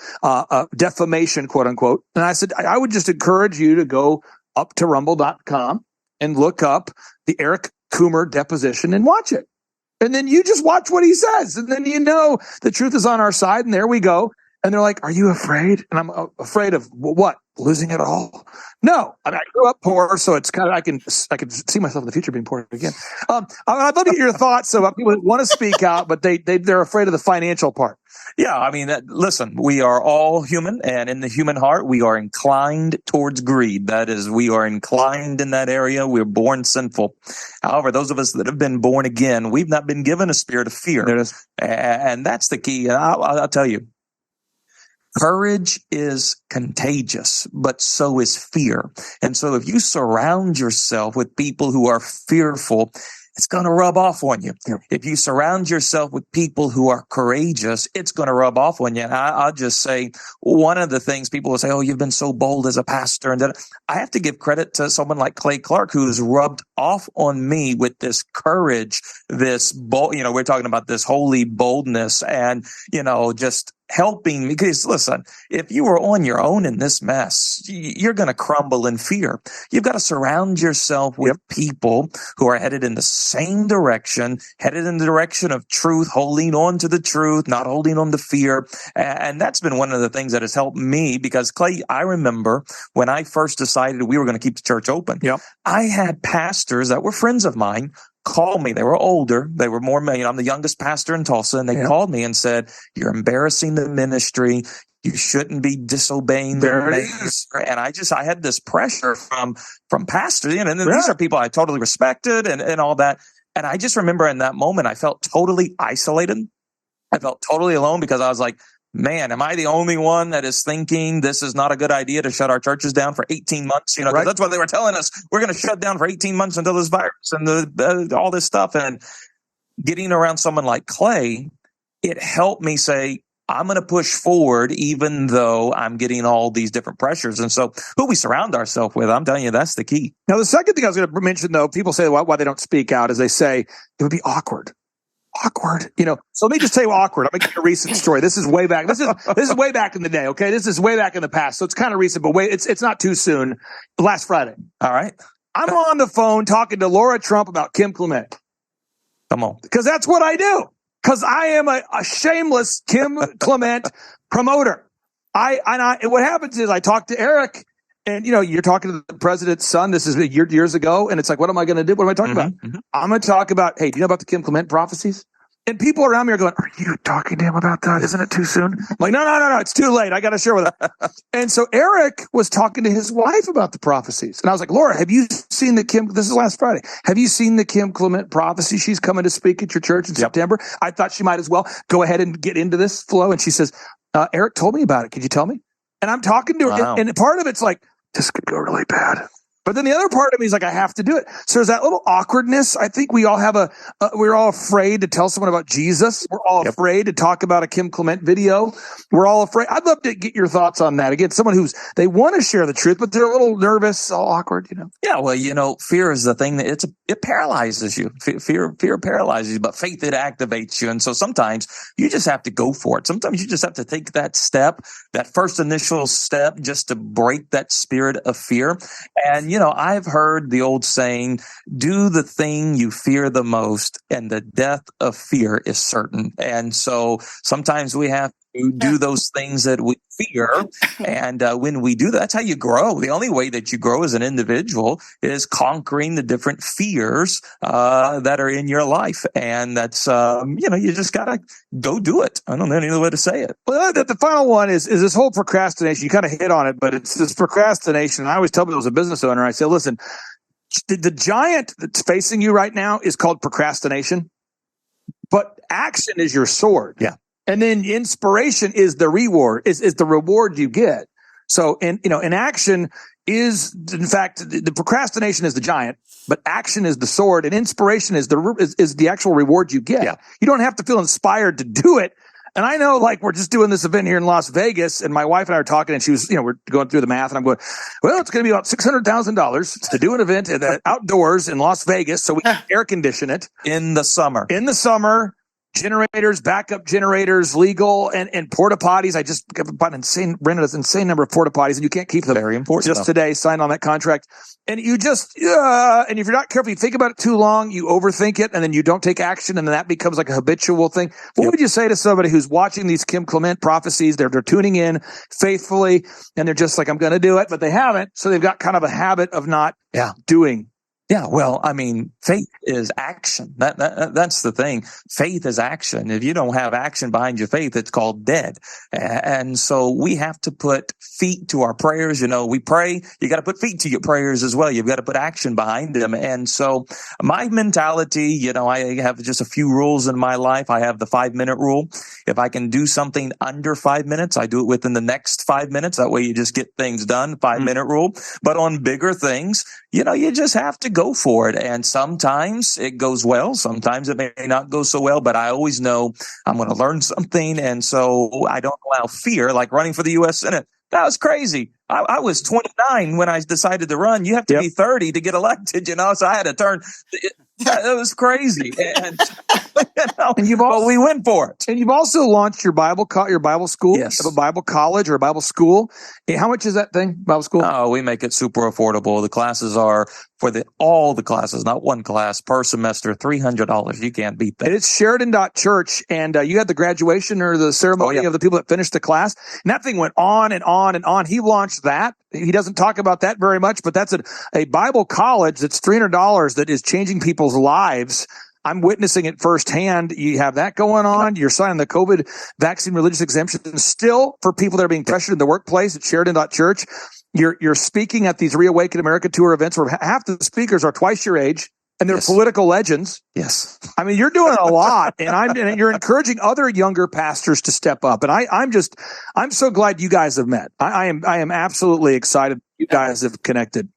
defamation, quote unquote. And I said, I would just encourage you to go up to rumble.com and look up the Eric Coomer deposition and watch it. And then you just watch what he says. And then the truth is on our side. And there we go. And they're like, are you afraid? And I'm afraid of what? Losing it all? No. I grew up poor, so it's kind of, I can see myself in the future being poor again. I'd love to get your thoughts about people that want to speak out, but they're afraid of the financial part. Yeah, I mean, listen, we are all human, and in the human heart, we are inclined towards greed. That is, we are inclined in that area. We're born sinful. However, those of us that have been born again, we've not been given a spirit of fear. There it is. And that's the key. And I'll tell you, courage is contagious, but so is fear. And so if you surround yourself with people who are fearful, it's going to rub off on you. Yeah. If you surround yourself with people who are courageous, it's going to rub off on you. And I'll just say, one of the things people will say, oh, you've been so bold as a pastor. And then I have to give credit to someone like Clay Clark, who's rubbed off on me with this courage, this bold, we're talking about this holy boldness and, just helping me. Because listen, if you were on your own in this mess, you're going to crumble in fear. You've got to surround yourself with people who are headed in the same direction, headed in the direction of truth, holding on to the truth, not holding on to fear. And that's been one of the things that has helped me, because Clay, I remember when I first decided we were going to keep the church open, I had pastors that were friends of mine call me. They were older. They were more, I'm the youngest pastor in Tulsa, and they called me and said, you're embarrassing the ministry. You shouldn't be disobeying the minister. And I had this pressure from pastors, and these are people I totally respected and all that. And I just remember in that moment, I felt totally isolated. I felt totally alone, because I was like, man, am I the only one that is thinking this is not a good idea to shut our churches down for 18 months? Because that's what they were telling us. We're going to shut down for 18 months until this virus and all this stuff. And getting around someone like Clay, it helped me say, I'm going to push forward, even though I'm getting all these different pressures. And so who we surround ourselves with, I'm telling you, that's the key. Now, the second thing I was going to mention, though, people say why they don't speak out, is they say it would be awkward. So let me just tell you awkward. I'm going to give you a recent story. This is way back. This is way back in the day. Okay. This is way back in the past. So it's kind of recent, but it's not too soon. Last Friday. All right. I'm on the phone talking to Laura Trump about Kim Clement. Come on. Because that's what I do. Because I am a shameless Kim Clement promoter. What happens is I talk to Eric, and you're talking to the president's son. This is years ago, and it's like, what am I going to do? What am I talking about? I'm going to talk about, hey, do you know about the Kim Clement prophecies? And people around me are going, are you talking to him about that? Isn't it too soon? I'm like, no, it's too late. I got to share with him. And so Eric was talking to his wife about the prophecies. And I was like, Laura, have you seen this is last Friday. Have you seen the Kim Clement prophecy? She's coming to speak at your church in September. I thought she might as well go ahead and get into this flow. And she says, Eric told me about it. Could you tell me? And I'm talking to her. Wow. And part of it's like, this could go really bad. But then the other part of me is like, I have to do it. So there's that little awkwardness. I think we all have we're all afraid to tell someone about Jesus. We're all afraid to talk about a Kim Clement video. We're all afraid. I'd love to get your thoughts on that. Again, someone they want to share the truth, but they're a little nervous, all awkward, Yeah, well, fear is the thing that it paralyzes you. Fear paralyzes you, but faith, it activates you. And so sometimes you just have to go for it. Sometimes you just have to take that step, that first initial step, just to break that spirit of fear. And I've heard the old saying, do the thing you fear the most, and the death of fear is certain. And so sometimes we have to do those things that we fear. And when we do that, that's how you grow. The only way that you grow as an individual is conquering the different fears that are in your life. And that's, you just got to go do it. I don't know any other way to say it. Well, the final one is this whole procrastination. You kind of hit on it, but it's this procrastination. I always tell people as a business owner, I say, listen, the giant that's facing you right now is called procrastination, but action is your sword. Yeah. And then inspiration is the reward, is the reward you get. So, in action is, in fact, the procrastination is the giant, but action is the sword, and inspiration is the actual reward you get. Yeah. You don't have to feel inspired to do it. And I know, like, we're just doing this event here in Las Vegas, and my wife and I are talking, and she was, we're going through the math, and I'm going, well, it's going to be about $600,000 to do an event outdoors in Las Vegas, so we can air condition it In the summer. Generators, backup generators, legal, and porta potties. I just rented an insane number of porta potties, and you can't keep them. Very important. Just today, signed on that contract. And you just, and if you're not careful, you think about it too long, you overthink it, and then you don't take action, and then that becomes like a habitual thing. What would you say to somebody who's watching these Kim Clement prophecies? They're tuning in faithfully, and they're just like, I'm going to do it, but they haven't. So they've got kind of a habit of not doing. Yeah, well, faith is action. That's the thing. Faith is action. If you don't have action behind your faith, it's called dead. And so we have to put feet to our prayers. We pray. You got to put feet to your prayers as well. You've got to put action behind them. And so my mentality, I have just a few rules in my life. I have the 5-minute rule. If I can do something under 5 minutes, I do it within the next 5 minutes. That way you just get things done. 5-minute rule. But on bigger things, you just have to go for it. And sometimes it goes well. Sometimes it may not go so well, but I always know I'm going to learn something. And so I don't allow fear, like running for the U.S. Senate. That was crazy. I was 29 when I decided to run. You have to be 30 to get elected, so I had to turn. It was crazy. And, but we went for it. And you've also launched your Bible school. Yes. You have a Bible college or a Bible school. Hey, how much is that thing, Bible school? Oh, we make it super affordable. The classes are for all the classes, not one class per semester, $300. You can't beat that. It's Sheridan.Church, and you had the graduation or the ceremony of the people that finished the class. And that thing went on and on and on. He launched that. He doesn't talk about that very much, but that's a Bible college that's $300 that is changing people's lives. I'm witnessing it firsthand. You have that going on. You're signing the COVID vaccine religious exemption still for people that are being pressured in the workplace at Sheridan.Church. You're speaking at these Reawaken America Tour events where half the speakers are twice your age, and they're political legends. Yes. You're doing a lot, and you're encouraging other younger pastors to step up. And I'm so glad you guys have met. I am absolutely excited you guys have connected.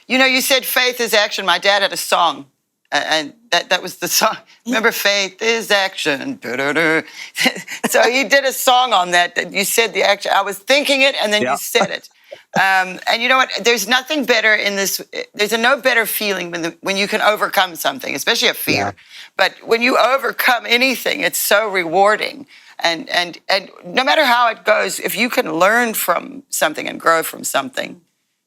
You said faith is action. My dad had a song, and that was the song. Remember, faith is action. So he did a song on that you said the action. I was thinking it, and then you said it. And you know what? There's nothing better in this. There's no better feeling when you can overcome something, especially a fear. Yeah. But when you overcome anything, it's so rewarding. And no matter how it goes, if you can learn from something and grow from something,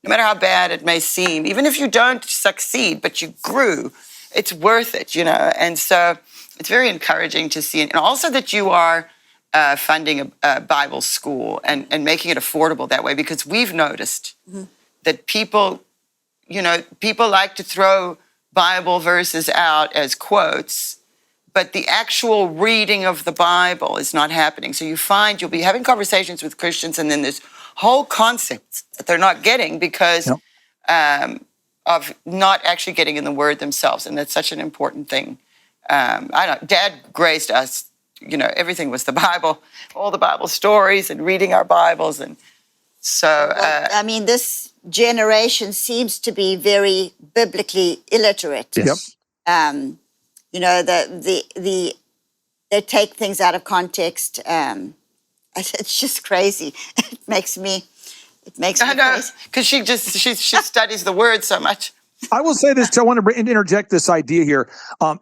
no matter how bad it may seem, even if you don't succeed, but you grew, it's worth it, And so it's very encouraging to see. And also that you are funding a Bible school and making it affordable that way, because we've noticed that people like to throw Bible verses out as quotes, but the actual reading of the Bible is not happening. So you find you'll be having conversations with Christians, and then there's whole concepts that they're not getting because of not actually getting in the Word themselves, and that's such an important thing. Dad graced us. Everything was the Bible, all the Bible stories, and reading our Bibles, and so. This generation seems to be very biblically illiterate. Yes. They take things out of context. It's just crazy. It makes me crazy. Because she studies the Word so much. I will say this, I want to interject this idea here.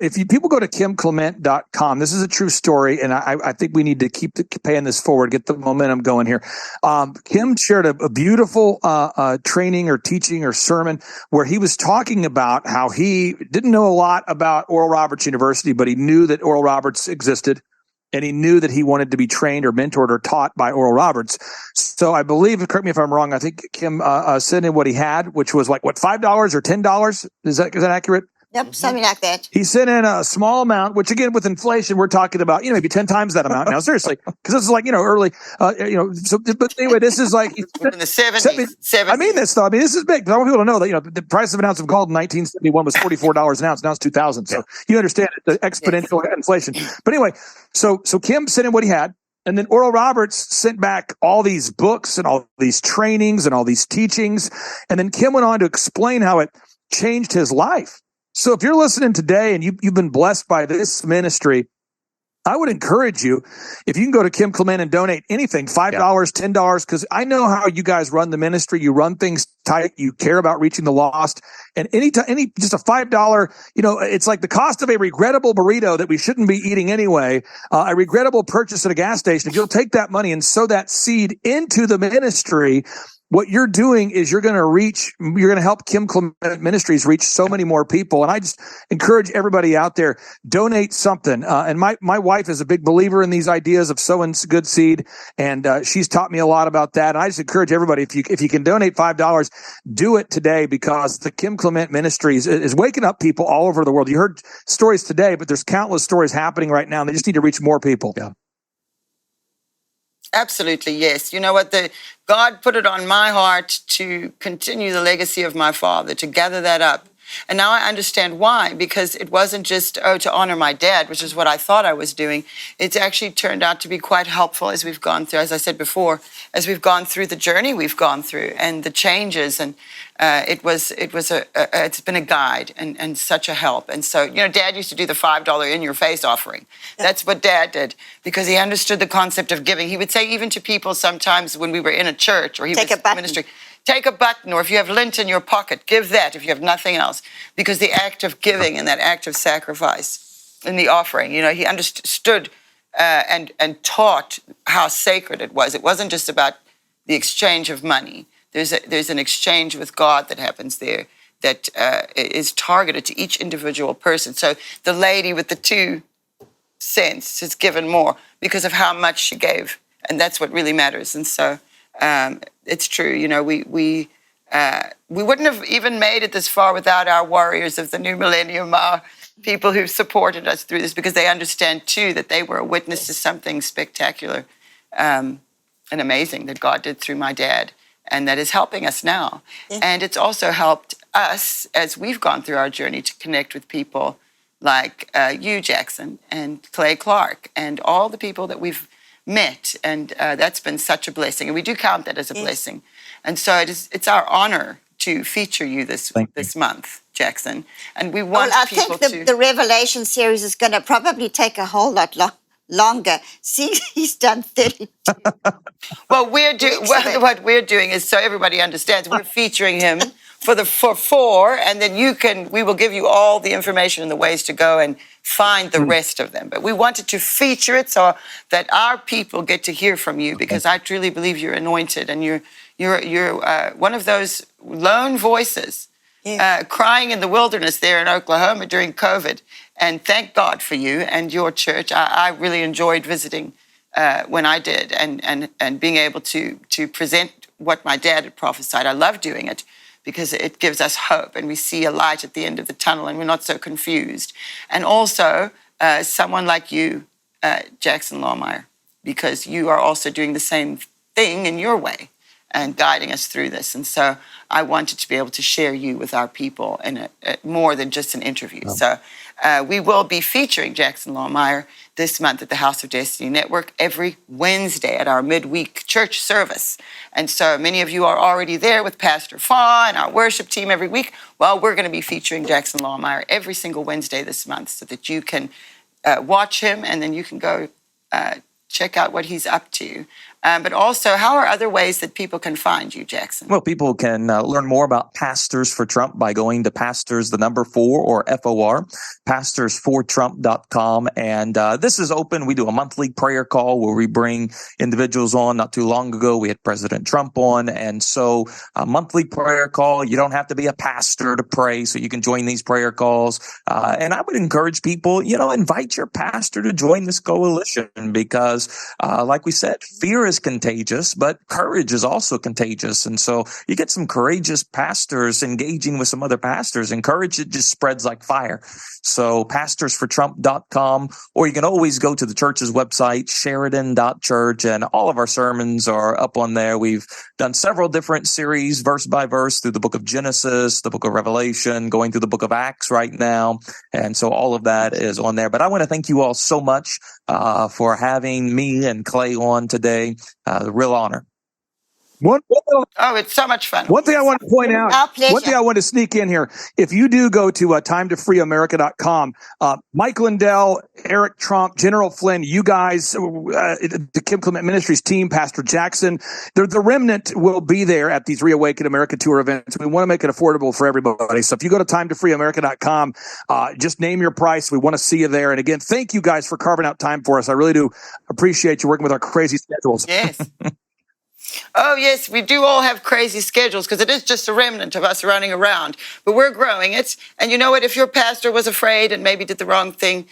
If people go to kimclement.com, this is a true story, and I think we need to keep paying this forward, get the momentum going here. Kim shared a beautiful training or teaching or sermon where he was talking about how he didn't know a lot about Oral Roberts University, but he knew that Oral Roberts existed. And he knew that he wanted to be trained or mentored or taught by Oral Roberts. So I believe, correct me if I'm wrong, I think Kim sent in what he had, which was like, $5 or $10? Is that accurate? Yep, something like that. He sent in a small amount, which again, with inflation, we're talking about, maybe 10 times that amount now, seriously, because this is like, early, but anyway, this is like. In the 70s. I mean this, though. This is big. I want people to know that, the price of an ounce of gold in 1971 was $44 an ounce. Now it's $2,000. So you understand the exponential inflation. But anyway, so Kim sent in what he had. And then Oral Roberts sent back all these books and all these trainings and all these teachings. And then Kim went on to explain how it changed his life. So if you're listening today and you've been blessed by this ministry, I would encourage you, if you can go to Kim Clement and donate anything, $5, $10, because I know how you guys run the ministry. You run things tight. You care about reaching the lost. And just a $5, it's like the cost of a regrettable burrito that we shouldn't be eating anyway, a regrettable purchase at a gas station. If you'll take that money and sow that seed into the ministry, what you're doing is you're going to help Kim Clement Ministries reach so many more people. And I just encourage everybody out there, donate something. And my wife is a big believer in these ideas of sowing good seed. And she's taught me a lot about that. And I just encourage everybody, if you can donate $5, do it today, because the Kim Clement Ministries is waking up people all over the world. You heard stories today, but there's countless stories happening right now, and they just need to reach more people. Yeah. Absolutely, yes. You know what? God put it on my heart to continue the legacy of my father, to gather that up. And now I understand why, because it wasn't just, to honor my dad, which is what I thought I was doing. It's actually turned out to be quite helpful as we've gone through, as I said before, as we've gone through the journey we've gone through and the changes. And it's been a guide and such a help. And so, Dad used to do the $5 in your face offering. That's what Dad did, because he understood the concept of giving. He would say even to people sometimes when we were in a church or he was ministering, take a button, or if you have lint in your pocket, give that if you have nothing else. Because the act of giving and that act of sacrifice in the offering, he understood and taught how sacred it was. It wasn't just about the exchange of money. There's an exchange with God that happens there that is targeted to each individual person. So the lady with the 2 cents has given more because of how much she gave, and that's what really matters. And so it's true. We wouldn't have even made it this far without our warriors of the new millennium, our people who've supported us through this, because they understand too that they were a witness to something spectacular and amazing that God did through my dad. And that is helping us now. Yeah. And it's also helped us as we've gone through our journey to connect with people like you, Jackson, and Clay Clark, and all the people that we've met. And that's been such a blessing. And we do count that as a blessing. And so it's our honor to feature you this month, Jackson. And we want people to... I think the Revelation series is going to probably take a whole lot longer. See, he's done 32. Well, what we're doing is, so everybody understands, we're featuring him for 4, and then we will give you all the information and the ways to go and find the rest of them. But we wanted to feature it so that our people get to hear from you, because I truly believe you're anointed, and you're one of those lone voices crying in the wilderness there in Oklahoma during COVID. And thank God for you and your church. I really enjoyed visiting when I did, and being able to present what my dad had prophesied. I love doing it because it gives us hope, and we see a light at the end of the tunnel, and we're not so confused. And also, someone like you, Jackson Lahmeyer, because you are also doing the same thing in your way and guiding us through this. And so I wanted to be able to share you with our people in more than just an interview. Oh. So we will be featuring Jackson Lahmeyer this month at the House of Destiny Network every Wednesday at our midweek church service. And so many of you are already there with Pastor Faw and our worship team every week. Well, we're going to be featuring Jackson Lahmeyer every single Wednesday this month so that you can watch him and then you can go check out what he's up to. But also, how are other ways that people can find you, Jackson? Well, people can learn more about Pastors for Trump by going to pastors, the number 4 or FOR, pastorsfortrump.com. And this is open. We do a monthly prayer call where we bring individuals on. Not too long ago, we had President Trump on. And so a monthly prayer call, you don't have to be a pastor to pray. So you can join these prayer calls. And I would encourage people, invite your pastor to join this coalition because, like we said, fear is contagious, but courage is also contagious. And so you get some courageous pastors engaging with some other pastors, and courage, it just spreads like fire. So pastorsfortrump.com, or you can always go to the church's website, Sheridan.church, and all of our sermons are up on there. We've done several different series, verse by verse, through the book of Genesis, the book of Revelation, going through the book of Acts right now. And so all of that is on there. But I want to thank you all so much for having me and Clay on today. A real honor. Oh, it's so much fun. One thing I want to point out, Our pleasure. one thing I want to sneak in here, if you do go to timetofreeamerica.com, Mike Lindell, Eric Trump, General Flynn, you guys, the Kim Clement Ministries team, Pastor Jackson, the remnant will be there at these Reawaken America Tour events. We want to make it affordable for everybody. So if you go to timetofreeamerica.com, just name your price. We want to see you there. And again, thank you guys for carving out time for us. I really do appreciate you working with our crazy schedules. Yes. Oh, yes, we do all have crazy schedules because it is just a remnant of us running around, but we're growing it. And you know what? If your pastor was afraid and maybe did the wrong thing,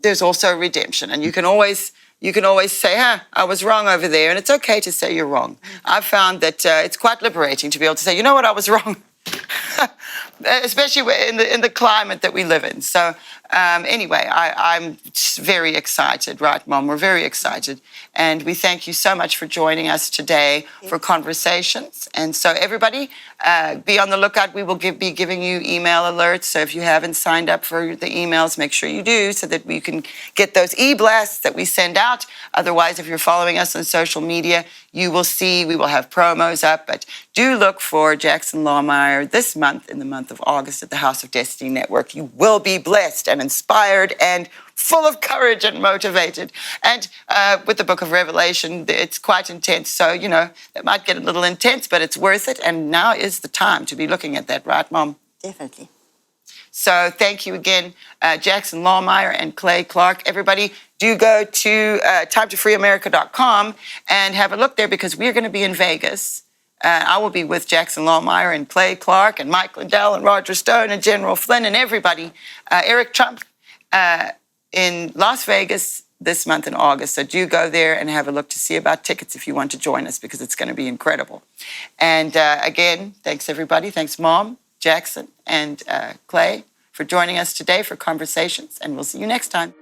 there's also redemption. And you can always say, I was wrong over there. And it's okay to say you're wrong. I've found that it's quite liberating to be able to say, you know what, I was wrong. Especially in the climate that we live in. So anyway, I'm very excited, right, Mom? We're very excited. And we thank you so much for joining us today for conversations. And so everybody, be on the lookout. We will be giving you email alerts. So if you haven't signed up for the emails, make sure you do so that we can get those e-blasts that we send out. Otherwise, if you're following us on social media, you will see we will have promos up. But do look for Jackson Lahmeyer this month, in the month of August, at the House of Destiny Network. You will be blessed and inspired and full of courage and motivated. And with the book of Revelation, it's quite intense. So, it might get a little intense, but it's worth it. And now is the time to be looking at that, right, Mom? Definitely. So thank you again, Jackson Lahmeyer and Clay Clark. Everybody, do go to timetofreeamerica.com and have a look there because we're going to be in Vegas. I will be with Jackson Lahmeyer and Clay Clark and Mike Lindell and Roger Stone and General Flynn and everybody. Eric Trump in Las Vegas this month in August. So do go there and have a look to see about tickets if you want to join us because it's going to be incredible. And again, thanks everybody. Thanks Mom, Jackson, and Clay for joining us today for conversations. And we'll see you next time.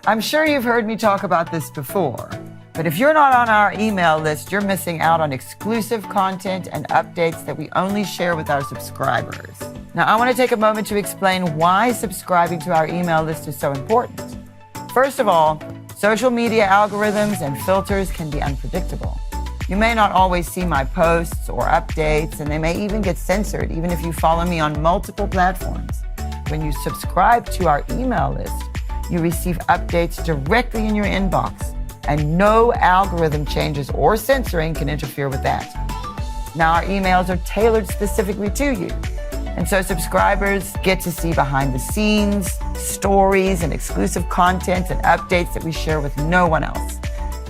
I'm sure you've heard me talk about this before, but if you're not on our email list, you're missing out on exclusive content and updates that we only share with our subscribers. Now, I want to take a moment to explain why subscribing to our email list is so important. First of all, social media algorithms and filters can be unpredictable. You may not always see my posts or updates, and they may even get censored, even if you follow me on multiple platforms. When you subscribe to our email list, you receive updates directly in your inbox, and no algorithm changes or censoring can interfere with that. Now, our emails are tailored specifically to you, and so subscribers get to see behind the scenes, stories, and exclusive content and updates that we share with no one else.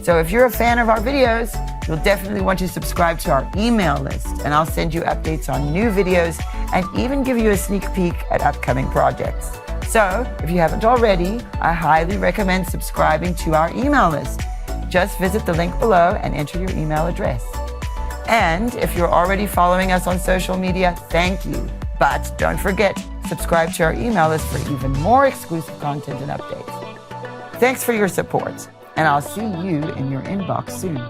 So if you're a fan of our videos, you'll definitely want to subscribe to our email list, and I'll send you updates on new videos and even give you a sneak peek at upcoming projects. So if you haven't already, I highly recommend subscribing to our email list. Just visit the link below and enter your email address. And if you're already following us on social media, thank you. But don't forget, subscribe to our email list for even more exclusive content and updates. Thanks for your support, and I'll see you in your inbox soon.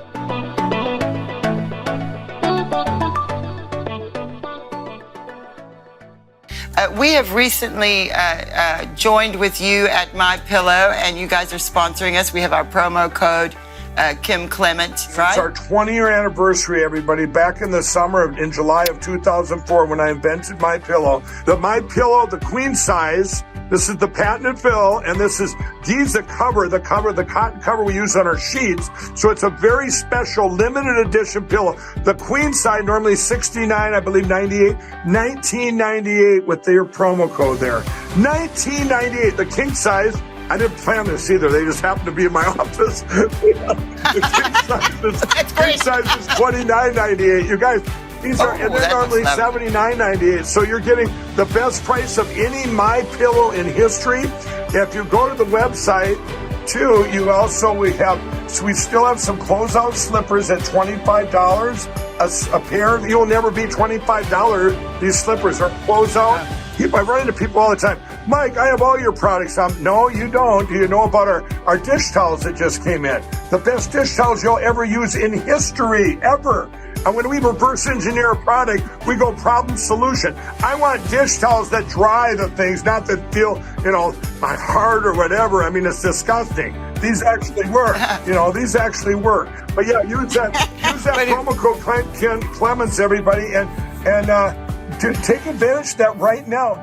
We have recently joined with you at My Pillow, and you guys are sponsoring us. We have our promo code Kim Clement, right? It's our 20-year anniversary, everybody. Back in the summer, in July of 2004, when I invented My Pillow. The My Pillow, the queen size. This is the patented fill, and this is the cotton cover we use on our sheets. So it's a very special, limited edition pillow. The queen size, normally $69, I believe $98, $19.98 with their promo code there. $19.98. The king size, I didn't plan this either. They just happened to be in my office. The king size is $29.98. You guys, these are, and they're normally $79.98. So you're getting the best price of any My Pillow in history. If you go to the website too, we still have some closeout slippers at $25 a pair. You'll never be $25. These slippers are closeout. I run into people all the time. Mike, I have all your products. No, you don't. Do you know about our dish towels that just came in? The best dish towels you'll ever use in history, ever. And when we reverse engineer a product, we go problem solution. I want dish towels that dry the things, not that feel, my heart or whatever. I mean, it's disgusting. These actually work. These actually work. But yeah, use that promo code Clements, everybody, and to take advantage of that right now.